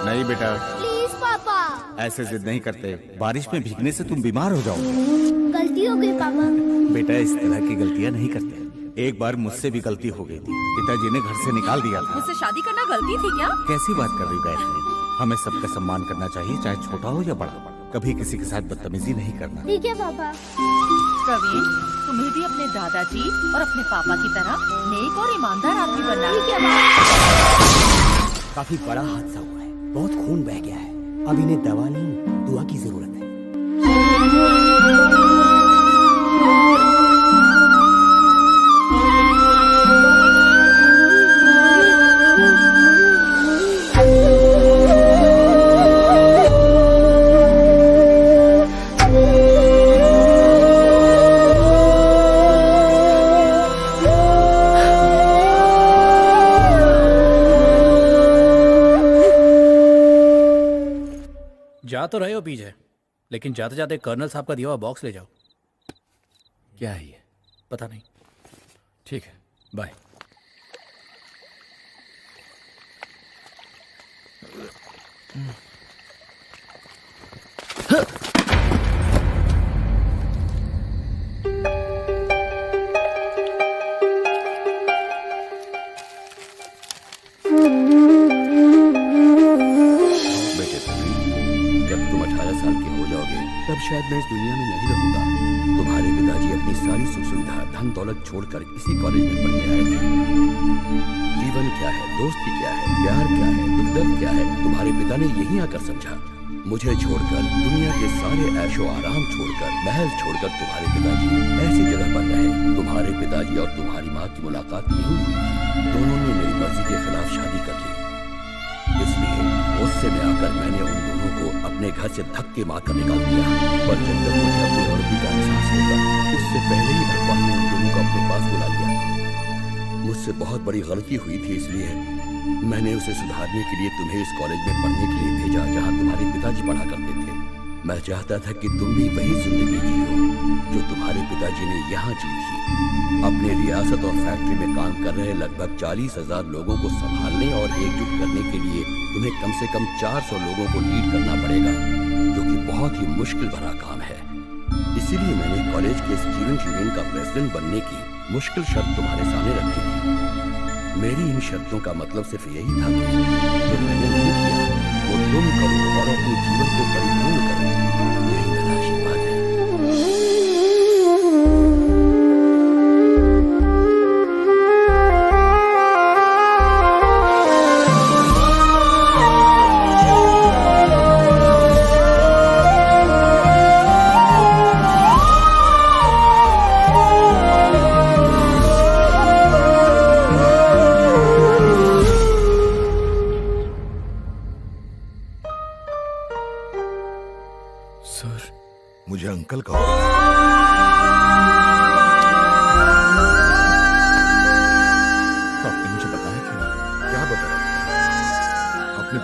नहीं बेटा, प्लीज पापा। ऐसे जिद नहीं करते। बारिश में भीगने से तुम बीमार हो जाओगे। गलती हो गई पापा। बेटा, इस तरह की गलतियां नहीं करते। एक बार मुझसे भी गलती हो गई थी। पिताजी ने घर से निकाल दिया था। मुझसे शादी करना गलती थी क्या? कैसी बात कर रही हो गायत्री? हमें सबका सम्मान करना चाहिए, चाहे छोटा हो या बड़ा। कभी किसी के साथ बदतमीजी नहीं करना। ठीक है पापा। प्रवीण, तुम्हें भी अपने दादाजी और अपने पापा की तरह नेक और ईमानदार आदमी बनना है। ठीक है पापा। काफी बड़ा हादसा हुआ है, बहुत खून बह गया है। अब इन्हें दवा नहीं, दुआ की जरूरत है। जा तो रहे हो पीछे, लेकिन जाते जाते कर्नल साहब का दिया हुआ बॉक्स ले जाओ। क्या है ये? पता नहीं। ठीक है, बाय। तब शायद मैं इस दुनिया में नहीं रहूंगा। तुम्हारे पिताजी अपनी सारी सुख सुविधा, धन दौलत छोड़कर इसी कॉलेज में पढ़ने आए थे। जीवन क्या है, दोस्ती क्या है, प्यार क्या है, दुख दर्द क्या है, तुम्हारे पिता ने यहीं आकर समझा। मुझे छोड़कर, दुनिया के सारे ऐशो आराम छोड़कर, महल छोड़कर तुम्हारे पिताजी ऐसी जगह पर रहे। तुम्हारे पिताजी और तुम्हारी माँ की मुलाकात नहीं हुई थी। दोनों ने मेरी मर्जी के खिलाफ शादी कर ली। इसलिए उससे में आकर मैंने उन दोनों को अपने घर से धक्के मारकर निकाल दिया। पर जब तक मुझे अपनी औरती का एहसास होगा, उससे पहले ही भगवान ने उन दोनों को अपने पास बुला लिया। मुझसे बहुत बड़ी गलती हुई थी, इसलिए मैंने उसे सुधारने के लिए तुम्हें इस कॉलेज में पढ़ने के लिए भेजा जहाँ तुम्हारे पिताजी पढ़ा करते थे। मैं चाहता था कि तुम भी वही जिंदगी जियो जो तुम्हारे पिताजी ने यहाँ जी थी। अपने रियासत और फैक्ट्री में काम कर रहे लगभग 40,000 लोगों को संभालने और एकजुट करने के लिए तुम्हें कम से कम 400 लोगों को लीड करना पड़ेगा, जो कि बहुत ही मुश्किल भरा काम है। इसीलिए मैंने कॉलेज के स्टूडेंट यूनियन का प्रेसिडेंट बनने की मुश्किल शर्त तुम्हारे सामने रखी थी। मेरी इन शर्तों का मतलब सिर्फ यही था कि जो मैंने नहीं किया वो तुम करो और अपने जीवन को परिपूर्ण करो। यही मेरा आशीर्वाद है।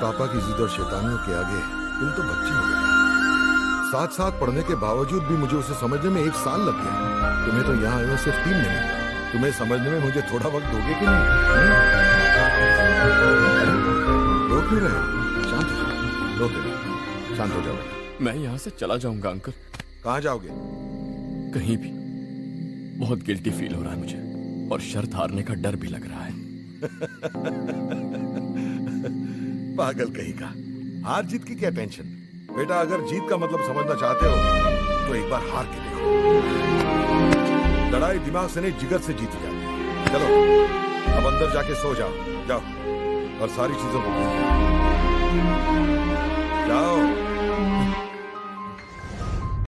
पापा की जिद और शैतानियों के आगे तुम तो बच्ची हो गए। साथ साथ पढ़ने के बावजूद भी मुझे उसे समझने में 1 साल लग गया। तुम्हें तो यहाँ आए सिर्फ 3 महीने। तुम्हें समझने में मुझे थोड़ा वक्त दोगे कि नहीं? रो क्यों रहे हो? शांत हो जाओ, रोते नहीं, शांत हो जाओ। मैं यहाँ से चला जाऊंगा अंकल। कहाँ जाओगे? कहीं भी। बहुत गिल्टी फील हो रहा है मुझे और शर्त हारने का डर भी लग रहा है। पागल कहीं का। हार जीत की क्या टेंशन बेटा, अगर जीत का मतलब समझना चाहते हो तो एक बार हार के देखो। लड़ाई दिमाग से नहीं जिगर से जीती जाती है। चलो अब अंदर जाके सो जाओ, जाओ और सारी चीजों को भूल जाओ। जाओ।